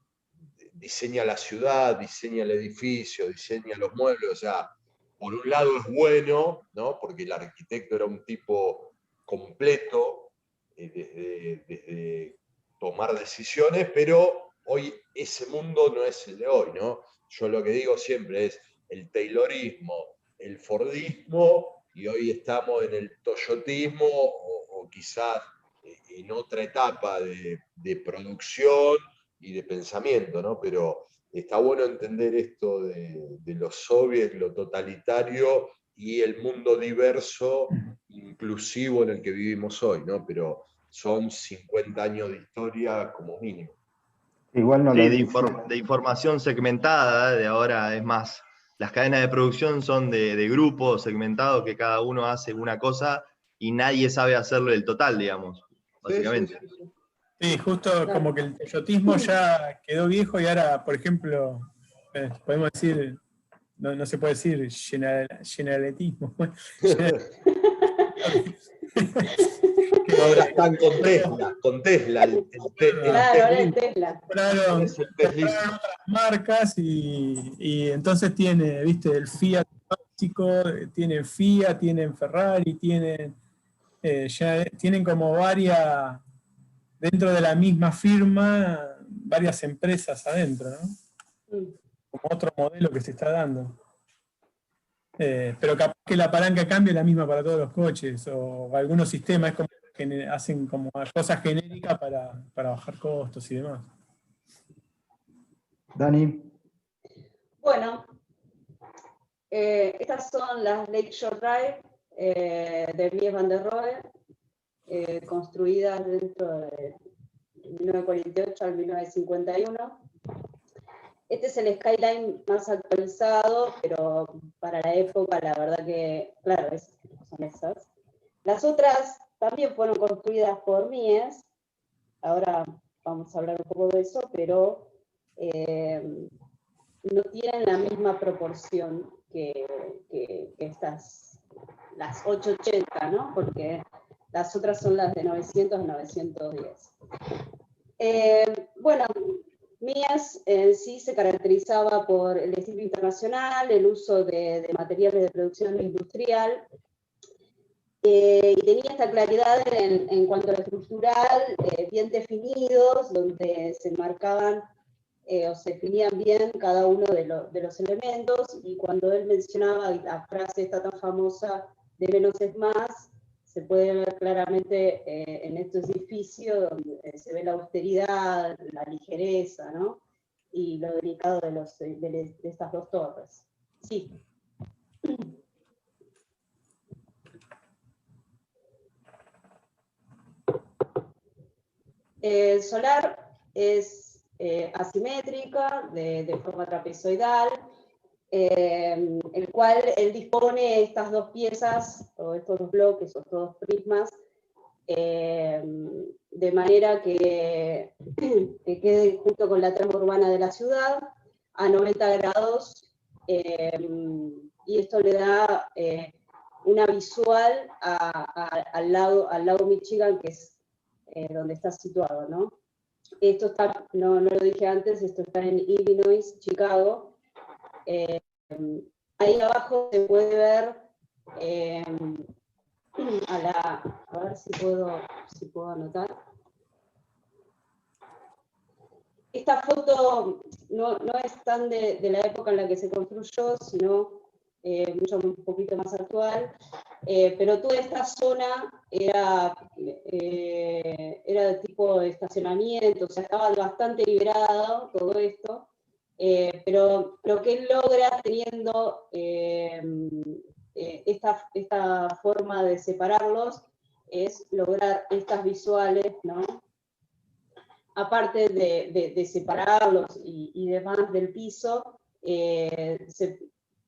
diseña la ciudad, diseña el edificio, diseña los muebles, o sea, por un lado es bueno, ¿no? Porque el arquitecto era un tipo completo desde tomar decisiones, pero hoy ese mundo no es el de hoy, ¿no? Yo lo que digo siempre es el taylorismo, el fordismo, y hoy estamos en el toyotismo o quizás en otra etapa de producción y de pensamiento, ¿no? Pero está bueno entender esto de los soviets, lo totalitario y el mundo diverso, inclusivo en el que vivimos hoy, ¿no? Pero son 50 años de historia como mínimo. Igual no Sí, lo de, dice. de información segmentada, de ahora es más. Las cadenas de producción son de grupos segmentados que cada uno hace una cosa y nadie sabe hacerlo del total, digamos, básicamente. Sí. Sí, justo como que el toyotismo ya quedó viejo y ahora, por ejemplo, podemos decir, no se puede decir generaletismo. Ahora están con Tesla, el Claro, ahora es Tesla. Tesla. Compraron Tesla. otras marcas y entonces tiene, viste, el Fiat básico, tienen Fiat, tienen Ferrari, tienen como varias, dentro de la misma firma, varias empresas adentro, ¿no? Como otro modelo que se está dando. Pero capaz que la palanca de cambio es la misma para todos los coches, o algunos sistemas es como que hacen como cosas genéricas para bajar costos y demás. Dani. Bueno, estas son las Lakeshore Drive de Mies van der Rohe, construidas dentro de 1948 al 1951. Este es el skyline más actualizado, pero para la época, la verdad que, claro, son esas. Las otras también fueron construidas por Mies, ahora vamos a hablar un poco de eso, pero no tienen la misma proporción que estas, las 880, ¿no? Porque las otras son las de 900 a 910. Bueno, Mies en sí se caracterizaba por el estilo internacional, el uso de materiales de producción industrial, y tenía esta claridad en cuanto a lo estructural, bien definidos, donde se marcaban o se definían bien cada uno de los elementos, y cuando él mencionaba la frase esta tan famosa de menos es más, se puede ver claramente en este edificio donde se ve la austeridad, la ligereza, ¿no? Y lo delicado de estas dos torres. Sí. El solar es asimétrica, de forma trapezoidal, el cual él dispone estas dos piezas, o estos dos bloques, o estos dos prismas, de manera que quede junto con la trama urbana de la ciudad, a 90 grados, y esto le da una visual al lago Michigan, que es donde está situado, ¿no? Esto está, no lo dije antes, esto está en Illinois, Chicago. Ahí abajo se puede ver a ver si puedo anotar. Esta foto no es tan de la época en la que se construyó, sino un poquito más actual, pero toda esta zona era de tipo de estacionamiento, o sea, estaba bastante liberado todo esto, pero lo que él logra teniendo esta forma de separarlos es lograr estas visuales, ¿no? Aparte de separarlos y demás del piso,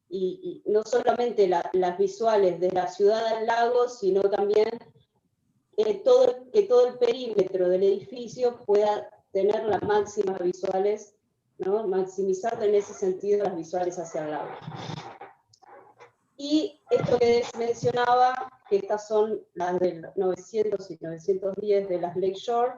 y no solamente las visuales de la ciudad al lago, sino también que todo el perímetro del edificio pueda tener las máximas visuales, ¿no? Maximizar en ese sentido las visuales hacia el lago. Y esto que mencionaba, que estas son las del 900 y 910 de las Lakeshore,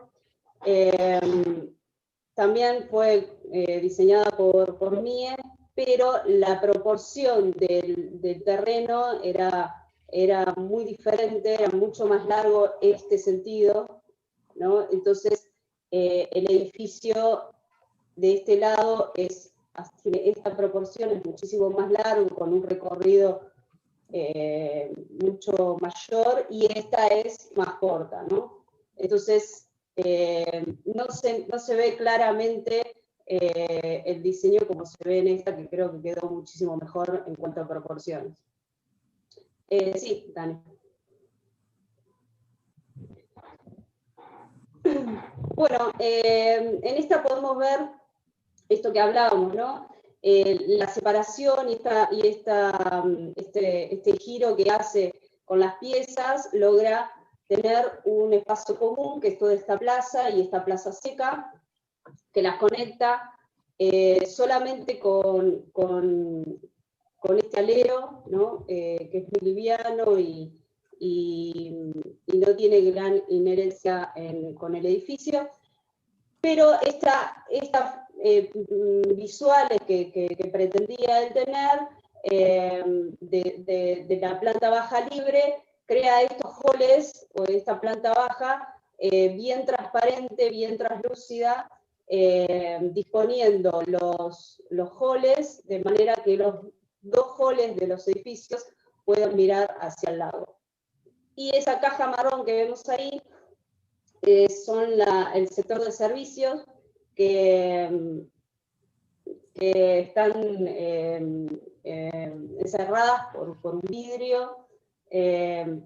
también fue diseñada por MIE, pero la proporción del terreno era muy diferente, era mucho más largo este sentido, ¿no? Entonces, el edificio de este lado tiene esta proporción, es muchísimo más largo, con un recorrido mucho mayor, y esta es más corta, ¿no? Entonces, no se ve claramente el diseño como se ve en esta, que creo que quedó muchísimo mejor en cuanto a proporciones. Sí, Dani. Bueno, en esta podemos ver esto que hablábamos, ¿no? La separación y este giro que hace con las piezas logra tener un espacio común, que es toda esta plaza y esta plaza seca, que las conecta solamente con este alero, ¿no? Que es muy liviano y no tiene gran inherencia con el edificio, pero estas visuales que pretendía él tener de la planta baja libre, crea estos halls, o esta planta baja, bien transparente, bien translúcida, disponiendo los halls de manera que los dos halls de los edificios puedan mirar hacia el lago. Y esa caja marrón que vemos ahí son el sector de servicios que están encerradas por un vidrio,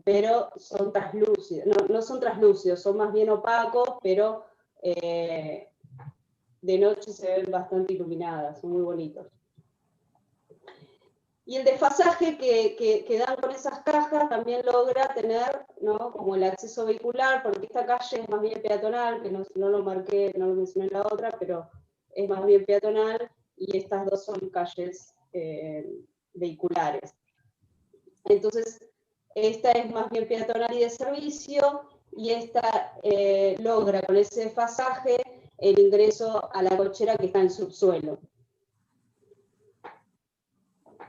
pero son translúcidos, no son translúcidos, son más bien opacos, pero de noche se ven bastante iluminadas, son muy bonitos. Y el desfasaje que dan con esas cajas también logra tener, ¿no? Como el acceso vehicular, porque esta calle es más bien peatonal, que no lo marqué, no lo mencioné en la otra, pero es más bien peatonal, y estas dos son calles vehiculares. Entonces, esta es más bien peatonal y de servicio, y esta logra con ese desfasaje el ingreso a la cochera que está en subsuelo.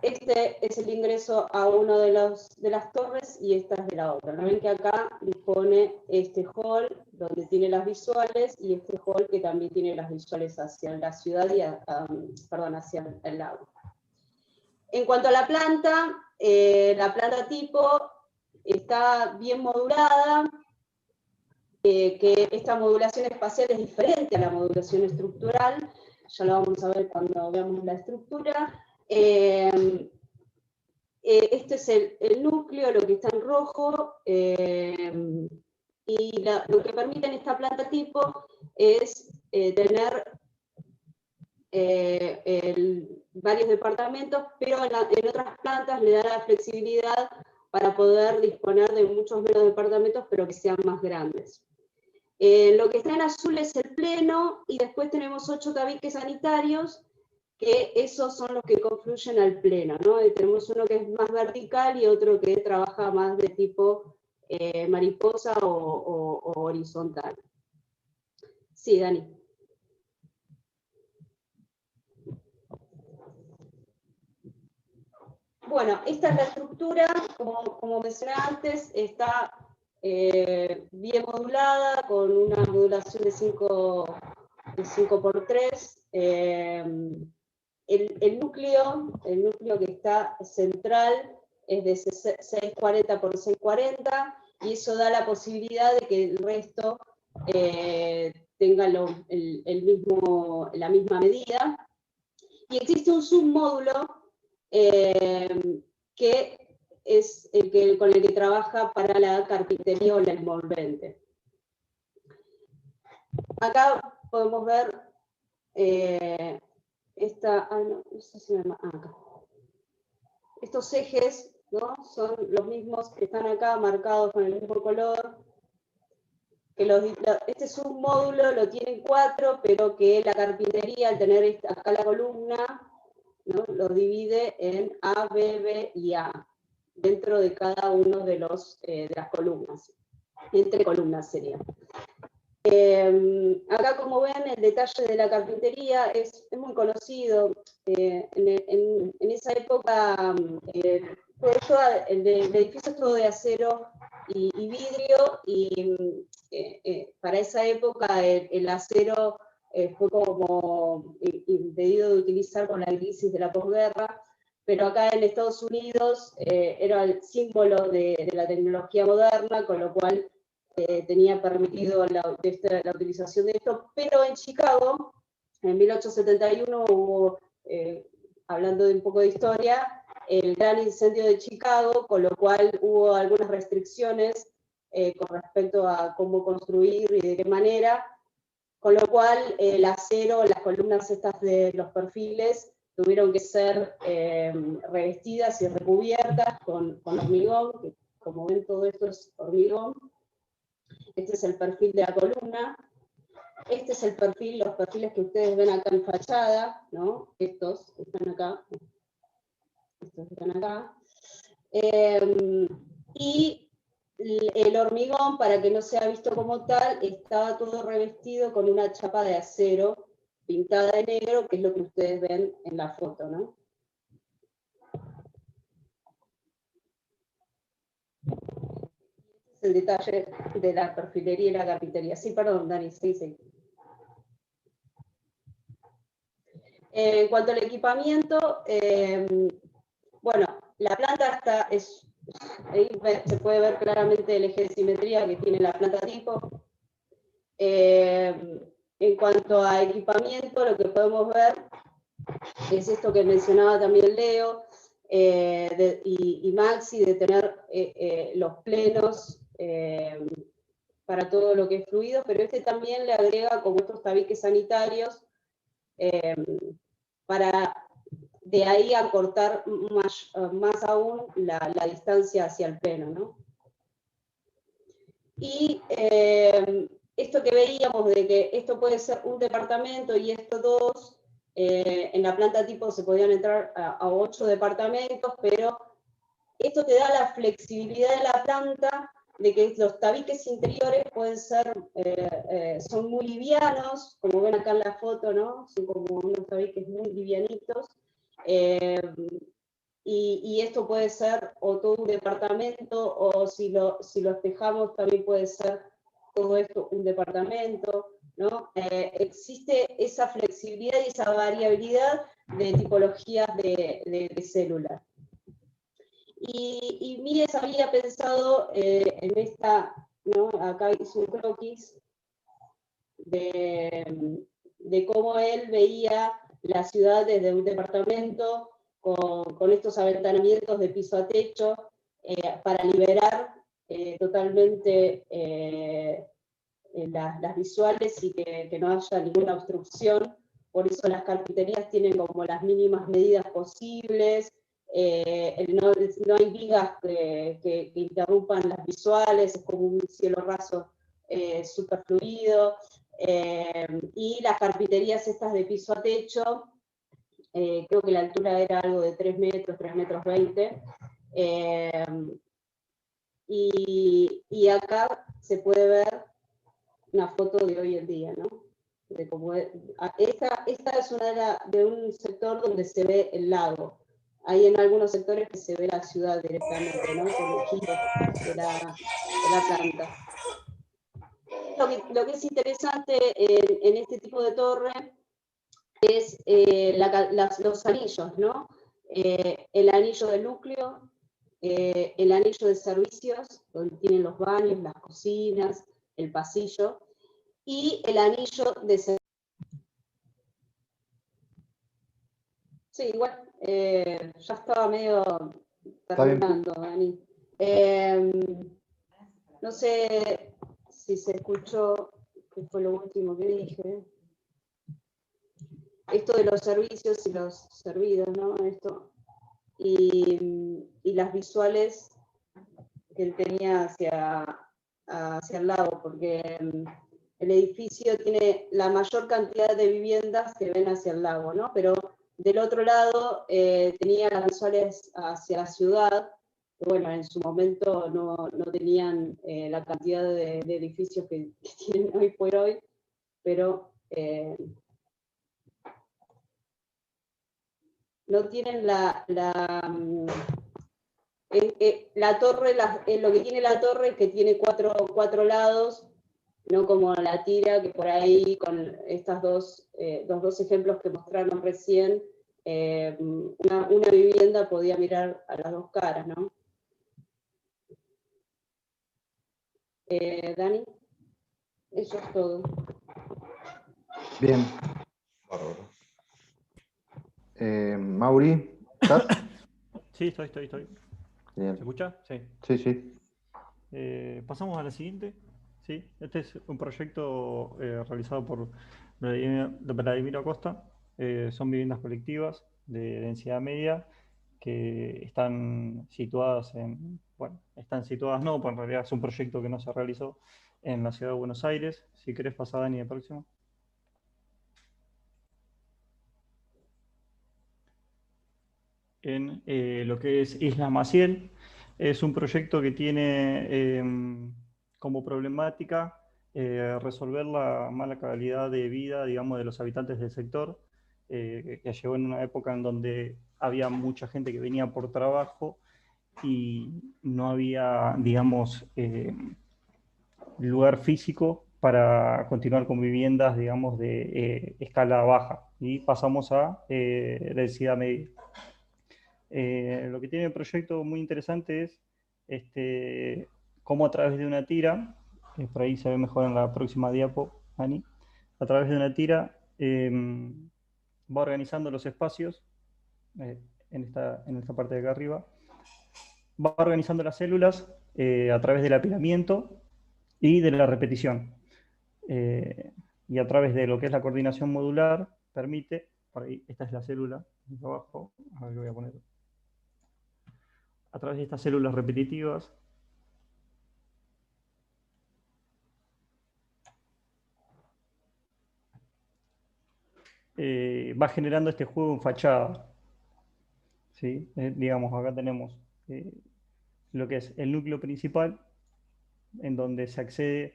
Este es el ingreso a uno de las torres, y esta es de la otra. ¿No ven que acá dispone este hall donde tiene las visuales, y este hall que también tiene las visuales hacia la ciudad y hacia el lago? En cuanto a la planta tipo está bien modulada, que esta modulación espacial es diferente a la modulación estructural, ya lo vamos a ver cuando veamos la estructura. Este es el núcleo, lo que está en rojo, y lo que permite en esta planta tipo es tener varios departamentos, pero en otras plantas le da la flexibilidad para poder disponer de muchos menos departamentos, pero que sean más grandes. Lo que está en azul es el pleno, y después tenemos 8 tabiques sanitarios, que esos son los que confluyen al pleno, ¿no? Tenemos uno que es más vertical y otro que trabaja más de tipo mariposa o horizontal. Sí, Dani. bueno, esta es la estructura, como mencioné antes, está bien modulada, con una modulación de 5×3. El núcleo que está central es de 640×640, y eso da la posibilidad de que el resto tenga la misma medida. Y existe un submódulo que es con el que trabaja para la carpintería o la envolvente. Acá podemos ver acá. Estos ejes, ¿no? Son los mismos que están acá, marcados con el mismo color. Este submódulo lo tienen 4, pero que la carpintería, al tener acá la columna, ¿no? Lo divide en A, B, B y A, dentro de cada uno de las columnas. Entre columnas sería. Acá, como ven, el detalle de la carpintería es muy conocido. En esa época, el edificio es todo de acero y vidrio, y para esa época el acero fue como impedido de utilizar con la crisis de la posguerra, pero acá en Estados Unidos era el símbolo de la tecnología moderna, con lo cual tenía permitido la utilización de esto. Pero en Chicago, en 1871, hubo, hablando de un poco de historia, el gran incendio de Chicago, con lo cual hubo algunas restricciones con respecto a cómo construir y de qué manera, con lo cual el acero, las columnas estas de los perfiles, tuvieron que ser revestidas y recubiertas con hormigón, que como ven todo esto es hormigón. Este es el perfil de la columna. Este es el perfil, los perfiles que ustedes ven acá en fachada, ¿no? Estos están acá. Estos están acá. Y el hormigón, para que no sea visto como tal, estaba todo revestido con una chapa de acero pintada de negro, que es lo que ustedes ven en la foto, ¿no? El detalle de la perfilería y la carpintería. Sí, perdón, Dani, sí. En cuanto al equipamiento, bueno, la planta ahí se puede ver claramente el eje de simetría que tiene la planta tipo. En cuanto a equipamiento, lo que podemos ver es esto que mencionaba también Leo y Maxi, de tener los plenos para todo lo que es fluido, pero este también le agrega como estos tabiques sanitarios para de ahí acortar más aún la distancia hacia el pleno, ¿no? Y esto que veíamos de que esto puede ser un departamento y esto dos, en la planta tipo se podían entrar a 8 departamentos, pero esto te da la flexibilidad de la planta, de que los tabiques interiores pueden ser, son muy livianos, como ven acá en la foto, ¿no? Son como unos tabiques muy livianitos, y esto puede ser o todo un departamento, o si lo espejamos también puede ser todo esto un departamento, ¿no? Existe esa flexibilidad y esa variabilidad de tipologías de células. Y Mies había pensado en esta, ¿no? Acá hizo un croquis de cómo él veía la ciudad desde un departamento con estos aventanamientos de piso a techo para liberar totalmente las visuales y que no haya ninguna obstrucción. Por eso las carpinterías tienen como las mínimas medidas posibles. No hay vigas que interrumpan las visuales, es como un cielo raso súper fluido. Y las carpinterías estas de piso a techo, creo que la altura era algo de 3 metros, 3 metros 20. Y acá se puede ver una foto de hoy en día, ¿no? Esta es una de un sector donde se ve el lago. hay en algunos sectores que se ve la ciudad directamente, ¿no? Con el giro de la planta. Lo que es interesante en este tipo de torre es los anillos, ¿no? El anillo del núcleo, el anillo de servicios, donde tienen los baños, las cocinas, el pasillo, y el anillo de servicios. Sí, igual, ya estaba medio terminando, Dani. No sé si se escuchó, que fue lo último que dije. Esto de los servicios y los servidos, ¿no? Esto. Y las visuales que él tenía hacia el lago, porque el edificio tiene la mayor cantidad de viviendas que ven hacia el lago, ¿no? Pero del otro lado tenía las visuales hacia la ciudad, que bueno, en su momento no tenían la cantidad de edificios que tienen hoy por hoy, pero no tienen la torre, lo que tiene la torre es que tiene cuatro lados, no como la tira, que por ahí con estos dos ejemplos que mostraron recién, una vivienda podía mirar a las dos caras, ¿no? Dani, eso es todo. Bien. Bárbaro. Mauri, ¿estás? Sí, estoy. Bien. ¿Se escucha? Sí. Sí, sí. Pasamos a la siguiente. Sí, este es un proyecto realizado por Vladimiro Acosta. Son viviendas colectivas de densidad media que están situadas no, pues en realidad es un proyecto que no se realizó en la ciudad de Buenos Aires. Si querés pasar, Dani, de próximo. En lo que es Isla Maciel. Es un proyecto que tiene como problemática resolver la mala calidad de vida, digamos, de los habitantes del sector, que llegó en una época en donde había mucha gente que venía por trabajo y no había, digamos, lugar físico para continuar con viviendas, digamos, de escala baja, y pasamos a densidad media. Lo que tiene el proyecto muy interesante es cómo a través de una tira, por ahí se ve mejor en la próxima diapo, Ani, a través de una tira va organizando los espacios, en esta parte de acá arriba, va organizando las células a través del apilamiento y de la repetición. Y a través de lo que es la coordinación modular, permite, por ahí, esta es la célula de abajo, a ver qué voy a poner. A través de estas células repetitivas, va generando este juego en fachada. ¿Sí? Digamos, acá tenemos lo que es el núcleo principal, en donde se accede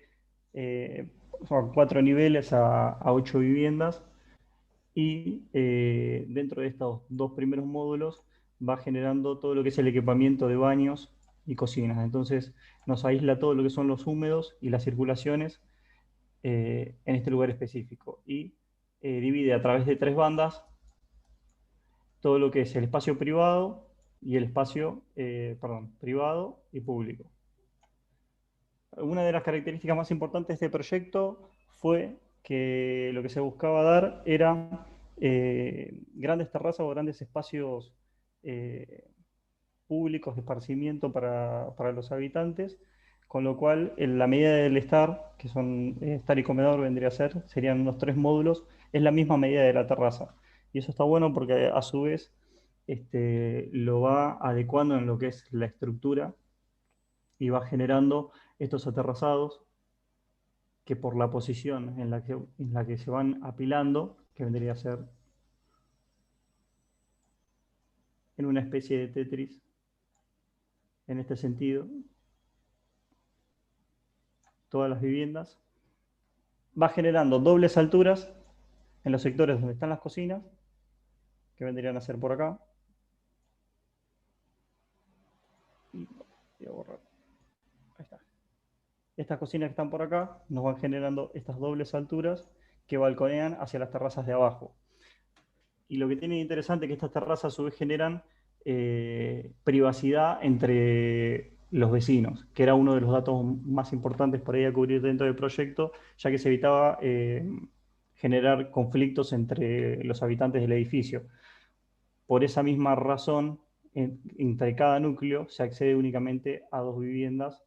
a 4 niveles a 8 viviendas, y dentro de estos 2 primeros módulos va generando todo lo que es el equipamiento de baños y cocinas. Entonces nos aísla todo lo que son los húmedos y las circulaciones en este lugar específico, y divide a través de 3 bandas todo lo que es el espacio privado y el espacio privado y público. Una de las características más importantes de este proyecto fue que lo que se buscaba dar era grandes terrazas o grandes espacios públicos de esparcimiento para los habitantes, con lo cual en la medida del estar, que son estar y comedor vendría a ser, serían unos 3 módulos, es la misma medida de la terraza. Y eso está bueno porque a su vez lo va adecuando en lo que es la estructura y va generando estos aterrazados que por la posición en la que se van apilando, que vendría a ser en una especie de Tetris, en este sentido, todas las viviendas, va generando dobles alturas en los sectores donde están las cocinas, que vendrían a ser por acá, Voy a borrar. Ahí está. Estas cocinas que están por acá nos van generando estas dobles alturas que balconean hacia las terrazas de abajo. Y lo que tiene de interesante es que estas terrazas a su vez generan privacidad entre los vecinos, que era uno de los datos más importantes por ahí a cubrir dentro del proyecto, ya que se evitaba generar conflictos entre los habitantes del edificio. Por esa misma razón, entre cada núcleo se accede únicamente a 2 viviendas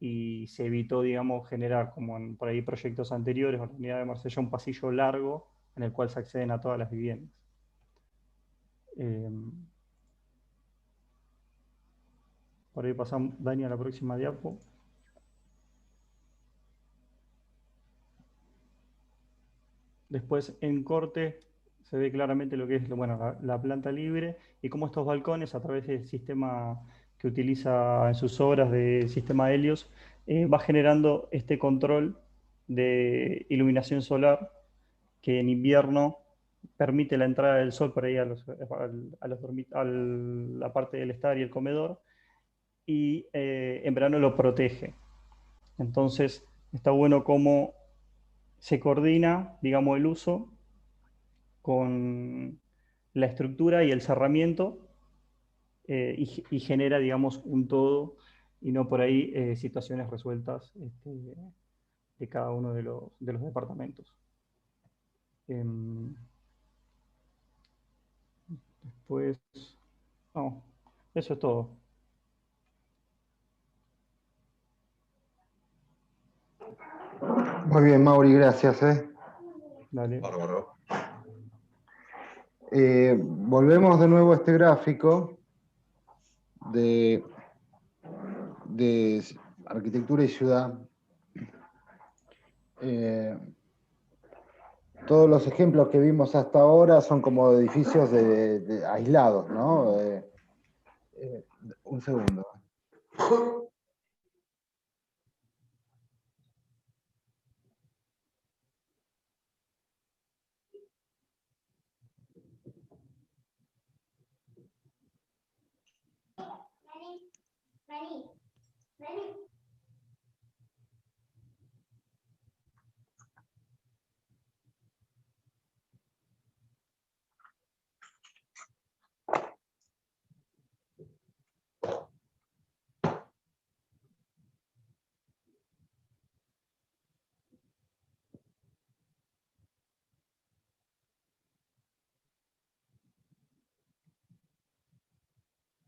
y se evitó, digamos, generar, como en por ahí proyectos anteriores, en la unidad de Marsella, un pasillo largo en el cual se acceden a todas las viviendas. Por ahí pasamos, Dani, a la próxima diapo. Después, en corte, se ve claramente lo que es bueno, la planta libre y cómo estos balcones, a través del sistema que utiliza en sus obras de sistema Helios, va generando este control de iluminación solar que en invierno permite la entrada del sol por ahí a la parte del estar y el comedor, y en verano lo protege. Entonces, está bueno cómo se coordina, digamos, el uso con la estructura y el cerramiento y genera, digamos, un todo y no por ahí situaciones resueltas de cada uno de los departamentos. Después, no, eso es todo. Muy bien, Mauri, gracias. Dale. Bárbaro. Volvemos de nuevo a este gráfico de arquitectura y ciudad. Todos los ejemplos que vimos hasta ahora son como edificios aislados, ¿no? Un segundo.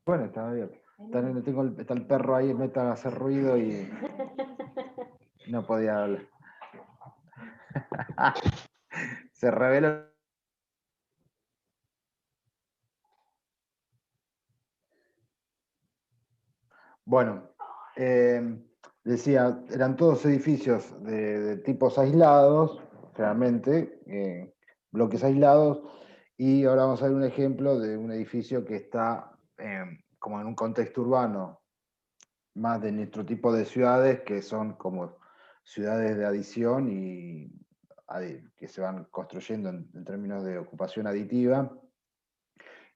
Bueno, está bien. Está el perro ahí, meta a hacer ruido y no podía hablar. Se reveló. Bueno, decía, eran todos edificios de tipos aislados, realmente, bloques aislados, y ahora vamos a ver un ejemplo de un edificio que está como en un contexto urbano, más de nuestro tipo de ciudades, que son como ciudades de adición y que se van construyendo en términos de ocupación aditiva,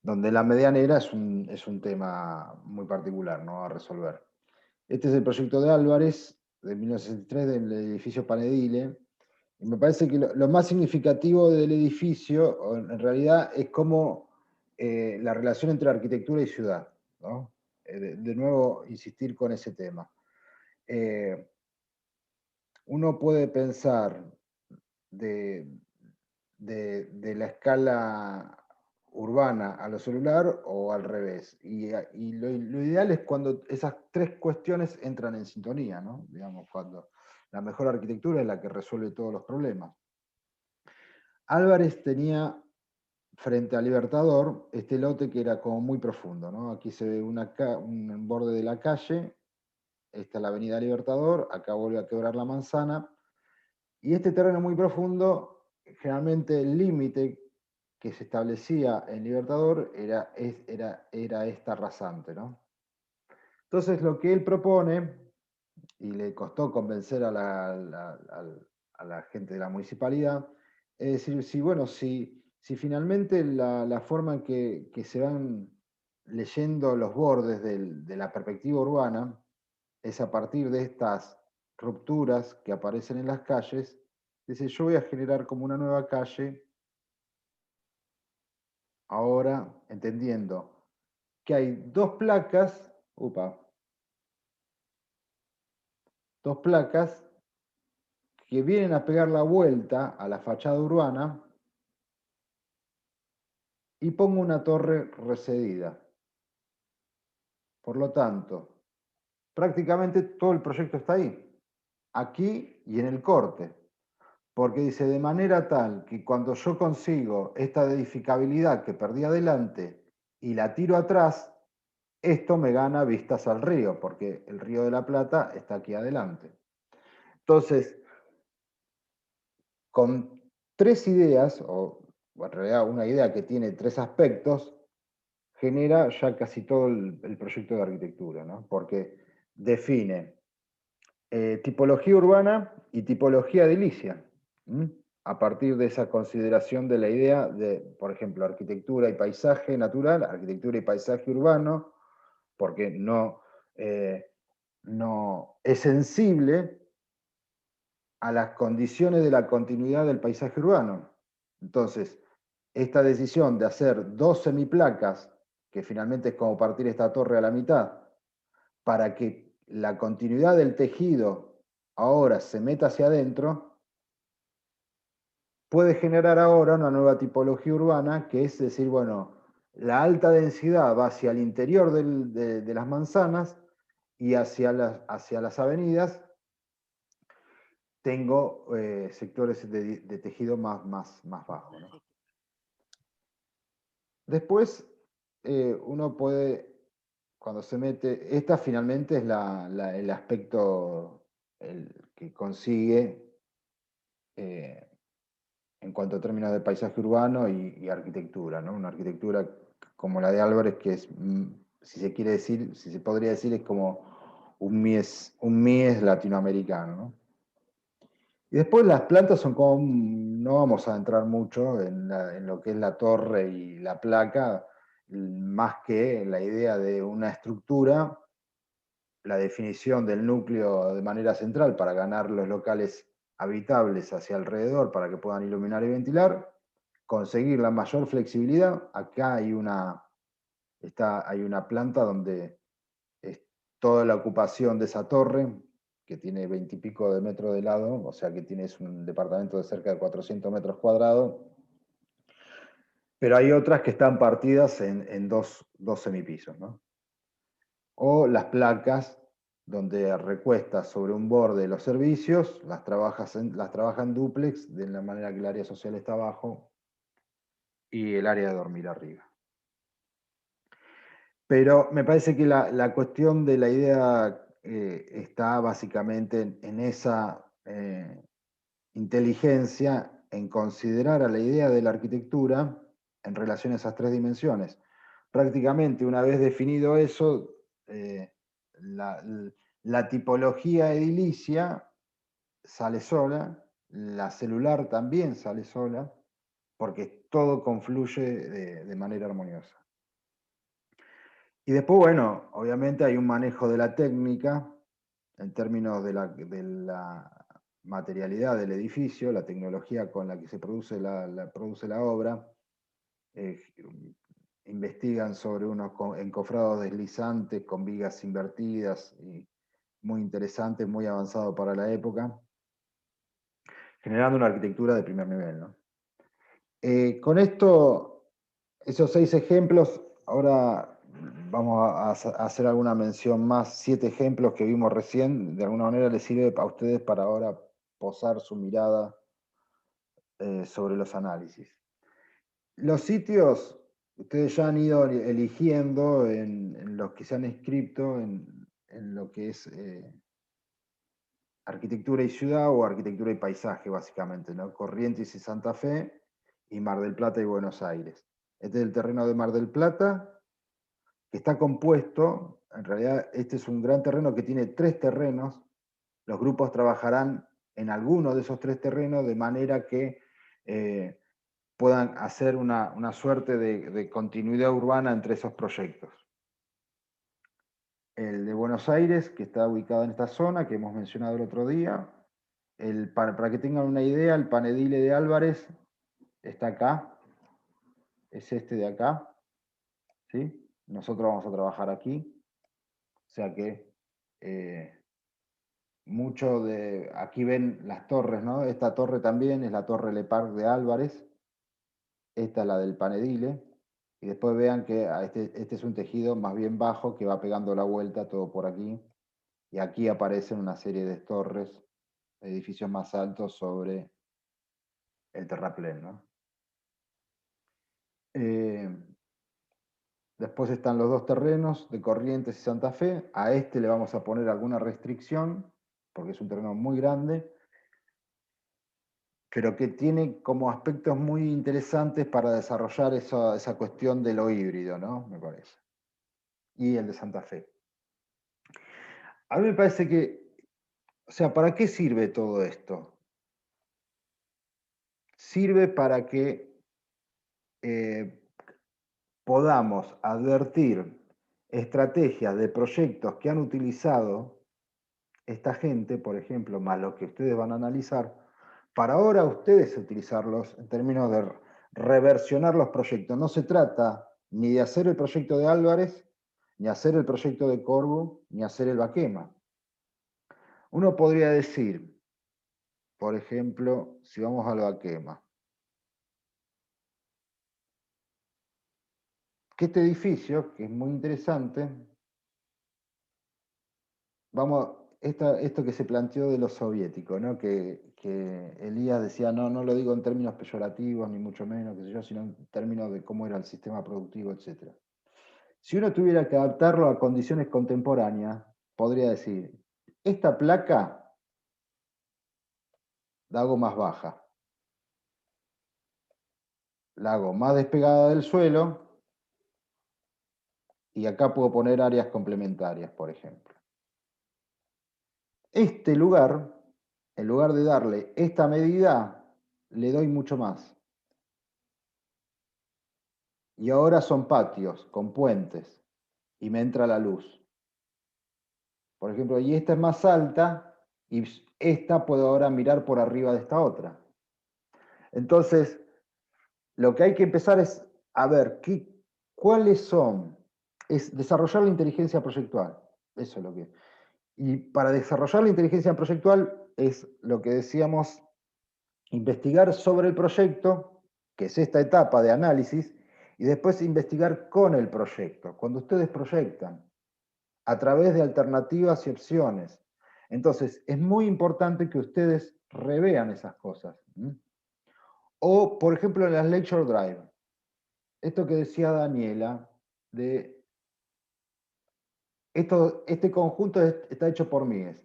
donde la medianera es un tema muy particular, ¿no?, a resolver. Este es el proyecto de Álvarez, de 1963, del edificio Panedile, y me parece que lo más significativo del edificio, en realidad, es cómo la relación entre arquitectura y ciudad, ¿no? De nuevo, insistir con ese tema. Uno puede pensar de la escala urbana a lo celular o al revés. Y lo ideal es cuando esas tres cuestiones entran en sintonía, ¿no? Digamos, cuando la mejor arquitectura es la que resuelve todos los problemas. Álvarez tenía frente a Libertador este lote que era como muy profundo, ¿no? Aquí se ve un borde de la calle, esta es la avenida Libertador, acá vuelve a quebrar la manzana, y este terreno muy profundo, generalmente el límite que se establecía en Libertador era esta rasante, ¿no? Entonces lo que él propone, y le costó convencer a la gente de la municipalidad, es decir, si finalmente la forma en que se van leyendo los bordes de la perspectiva urbana, es a partir de estas rupturas que aparecen en las calles, dice, yo voy a generar como una nueva calle, ahora entendiendo que hay dos placas que vienen a pegar la vuelta a la fachada urbana y pongo una torre recedida. Por lo tanto, prácticamente todo el proyecto está ahí, aquí y en el corte, porque dice de manera tal que cuando yo consigo esta edificabilidad que perdí adelante y la tiro atrás, esto me gana vistas al río, porque el Río de la Plata está aquí adelante. Entonces, con tres ideas, o en realidad una idea que tiene tres aspectos, genera ya casi todo el proyecto de arquitectura, ¿no? Porque define tipología urbana y tipología edilicia, a partir de esa consideración de la idea de, por ejemplo, arquitectura y paisaje natural, arquitectura y paisaje urbano, porque no es sensible a las condiciones de la continuidad del paisaje urbano. Entonces, esta decisión de hacer dos semiplacas, que finalmente es como partir esta torre a la mitad, para que la continuidad del tejido ahora se meta hacia adentro, puede generar ahora una nueva tipología urbana, que es decir, bueno, la alta densidad va hacia el interior de las manzanas y hacia las avenidas tengo sectores de tejido más bajo, ¿no? Después, uno puede, cuando se mete, esta finalmente es el aspecto que consigue en cuanto a términos de paisaje urbano y arquitectura, ¿no? Una arquitectura como la de Álvarez, que es, si se quiere decir, si se podría decir, es como un mies latinoamericano, ¿no? Y después las plantas son como, no vamos a entrar mucho en lo que es la torre y la placa, más que la idea de una estructura, la definición del núcleo de manera central para ganar los locales habitables hacia alrededor para que puedan iluminar y ventilar, conseguir la mayor flexibilidad. Acá hay una planta donde es toda la ocupación de esa torre, que tiene 20 y pico de metros de lado, o sea que tienes un departamento de cerca de 400 metros cuadrados, pero hay otras que están partidas en dos semipisos, ¿no? O las placas, donde recuestas sobre un borde los servicios, las trabajan dúplex, de la manera que el área social está abajo y el área de dormir arriba. Pero me parece que la cuestión de la idea está básicamente en esa inteligencia, en considerar a la idea de la arquitectura en relación a esas tres dimensiones. Prácticamente una vez definido eso, la tipología edilicia sale sola, la celular también sale sola, porque todo confluye de manera armoniosa. Y después, bueno, obviamente hay un manejo de la técnica en términos de la materialidad del edificio, la tecnología con la que se produce la obra. Investigan sobre unos encofrados deslizantes con vigas invertidas, y muy interesantes, muy avanzado para la época, generando una arquitectura de primer nivel, ¿no? Con esto, esos 6 ejemplos, ahora vamos a hacer alguna mención más, 7 ejemplos que vimos recién, de alguna manera les sirve a ustedes para ahora posar su mirada sobre los análisis. Los sitios, ustedes ya han ido eligiendo en los que se han inscrito en lo que es arquitectura y ciudad o arquitectura y paisaje, básicamente, ¿no? Corrientes y Santa Fe, y Mar del Plata y Buenos Aires. Este es el terreno de Mar del Plata, que está compuesto, en realidad este es un gran terreno que tiene 3 terrenos. Los grupos trabajarán en alguno de esos 3 terrenos, de manera que puedan hacer una suerte de continuidad urbana entre esos proyectos. El de Buenos Aires, que está ubicado en esta zona, que hemos mencionado el otro día. Para que tengan una idea, el Panedile de Álvarez está acá, es este de acá, ¿sí? Nosotros vamos a trabajar aquí, o sea que aquí ven las torres, ¿no? Esta torre también es la Torre Le Parc de Álvarez, esta es la del Panedile, y después vean que este es un tejido más bien bajo que va pegando la vuelta todo por aquí, y aquí aparecen una serie de torres, edificios más altos sobre el terraplén, ¿no? Después están los dos terrenos de Corrientes y Santa Fe. A este le vamos a poner alguna restricción, porque es un terreno muy grande, pero que tiene como aspectos muy interesantes para desarrollar esa cuestión de lo híbrido, ¿no? Me parece. Y el de Santa Fe. A mí me parece que, o sea, ¿para qué sirve todo esto? Sirve para que podamos advertir estrategias de proyectos que han utilizado esta gente, por ejemplo, más lo que ustedes van a analizar, para ahora ustedes utilizarlos en términos de reversionar los proyectos. No se trata ni de hacer el proyecto de Álvarez, ni hacer el proyecto de Corbu, ni hacer el Baquema. Uno podría decir, por ejemplo, si vamos al Baquema, que este edificio, que es muy interesante, esto que se planteó de los soviéticos, ¿no? que Elías decía, no lo digo en términos peyorativos, ni mucho menos, qué sé yo, sino en términos de cómo era el sistema productivo, etc. Si uno tuviera que adaptarlo a condiciones contemporáneas, podría decir, esta placa la hago más baja, la hago más despegada del suelo, y acá puedo poner áreas complementarias, por ejemplo. Este lugar, en lugar de darle esta medida, le doy mucho más. Y ahora son patios con puentes y me entra la luz. Por ejemplo, y esta es más alta y esta puedo ahora mirar por arriba de esta otra. Entonces, lo que hay que empezar es a ver cuáles son, es desarrollar la inteligencia proyectual. Eso es lo que. Y para desarrollar la inteligencia proyectual es lo que decíamos, investigar sobre el proyecto, que es esta etapa de análisis, y después investigar con el proyecto, cuando ustedes proyectan, a través de alternativas y opciones. Entonces, es muy importante que ustedes revean esas cosas. O, por ejemplo, en las Lecture Drive, esto que decía Daniela, este conjunto está hecho por Mies,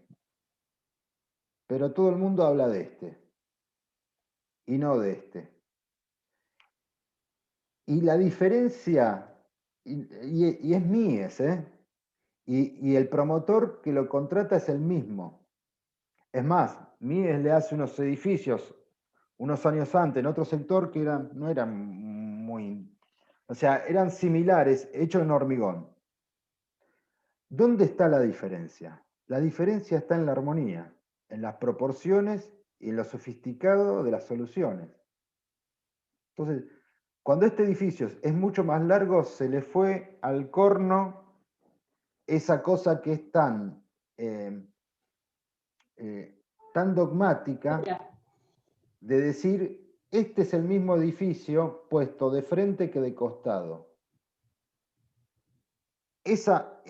pero todo el mundo habla de este, y no de este. Y la diferencia, y es Mies, y el promotor que lo contrata es el mismo. Es más, Mies le hace unos edificios unos años antes en otro sector que no eran muy, o sea, eran similares, hechos en hormigón. ¿Dónde está la diferencia? La diferencia está en la armonía, en las proporciones y en lo sofisticado de las soluciones. Entonces, cuando este edificio es mucho más largo, se le fue al corno esa cosa que es tan dogmática de decir, este es el mismo edificio puesto de frente que de costado. Esa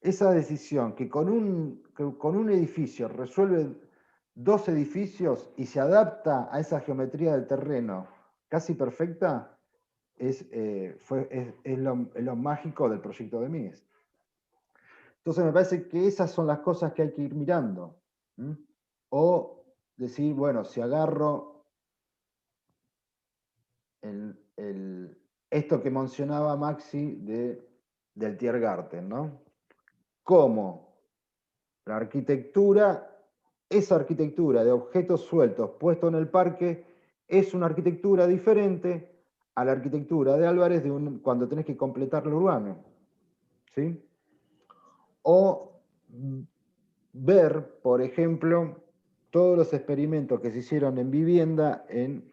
decisión que con un edificio resuelve dos edificios y se adapta a esa geometría del terreno casi perfecta, es lo mágico del proyecto de Mies. Entonces me parece que esas son las cosas que hay que ir mirando. O decir, bueno, si agarro esto que mencionaba Maxi del Tiergarten, ¿no? Cómo la arquitectura, esa arquitectura de objetos sueltos puestos en el parque, es una arquitectura diferente a la arquitectura de Álvarez cuando tenés que completar lo urbano. ¿Sí? O ver, por ejemplo, todos los experimentos que se hicieron en vivienda en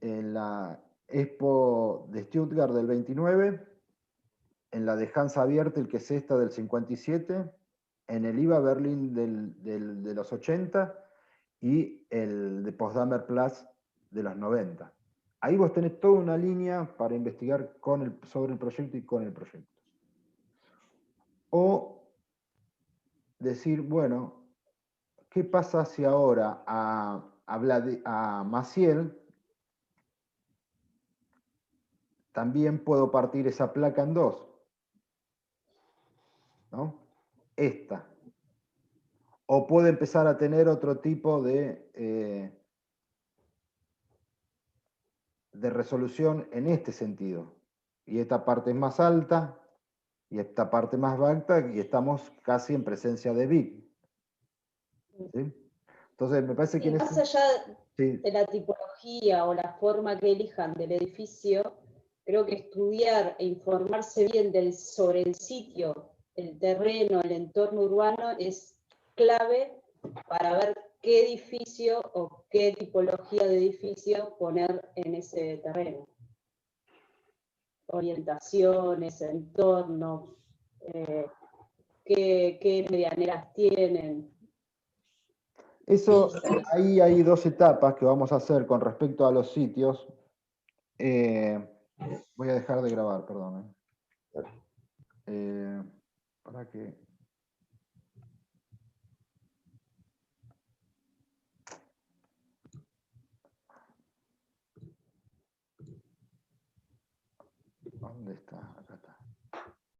la Expo de Stuttgart del 29, en la de Hans Abiertel, que es esta del 57, en el IVA Berlín de los 80 y el de Potsdamer Platz de los 90. Ahí vos tenés toda una línea para investigar sobre el proyecto y con el proyecto. O decir, bueno, ¿qué pasa si ahora a Maciel también puedo partir esa placa en dos? ¿No? Esta. O puede empezar a tener otro tipo de resolución en este sentido. Y esta parte es más alta, y esta parte más baja, y estamos casi en presencia de Big. ¿Sí? Entonces, me parece que en más allá sí. de la tipología o la forma que elijan del edificio, creo que estudiar e informarse bien sobre el sitio, el terreno, el entorno urbano es clave para ver qué edificio o qué tipología de edificio poner en ese terreno. Orientaciones, entorno, qué medianeras tienen. Eso, ahí hay dos etapas que vamos a hacer con respecto a los sitios. Voy a dejar de grabar, perdón. Para que... ¿Dónde está? Acá está.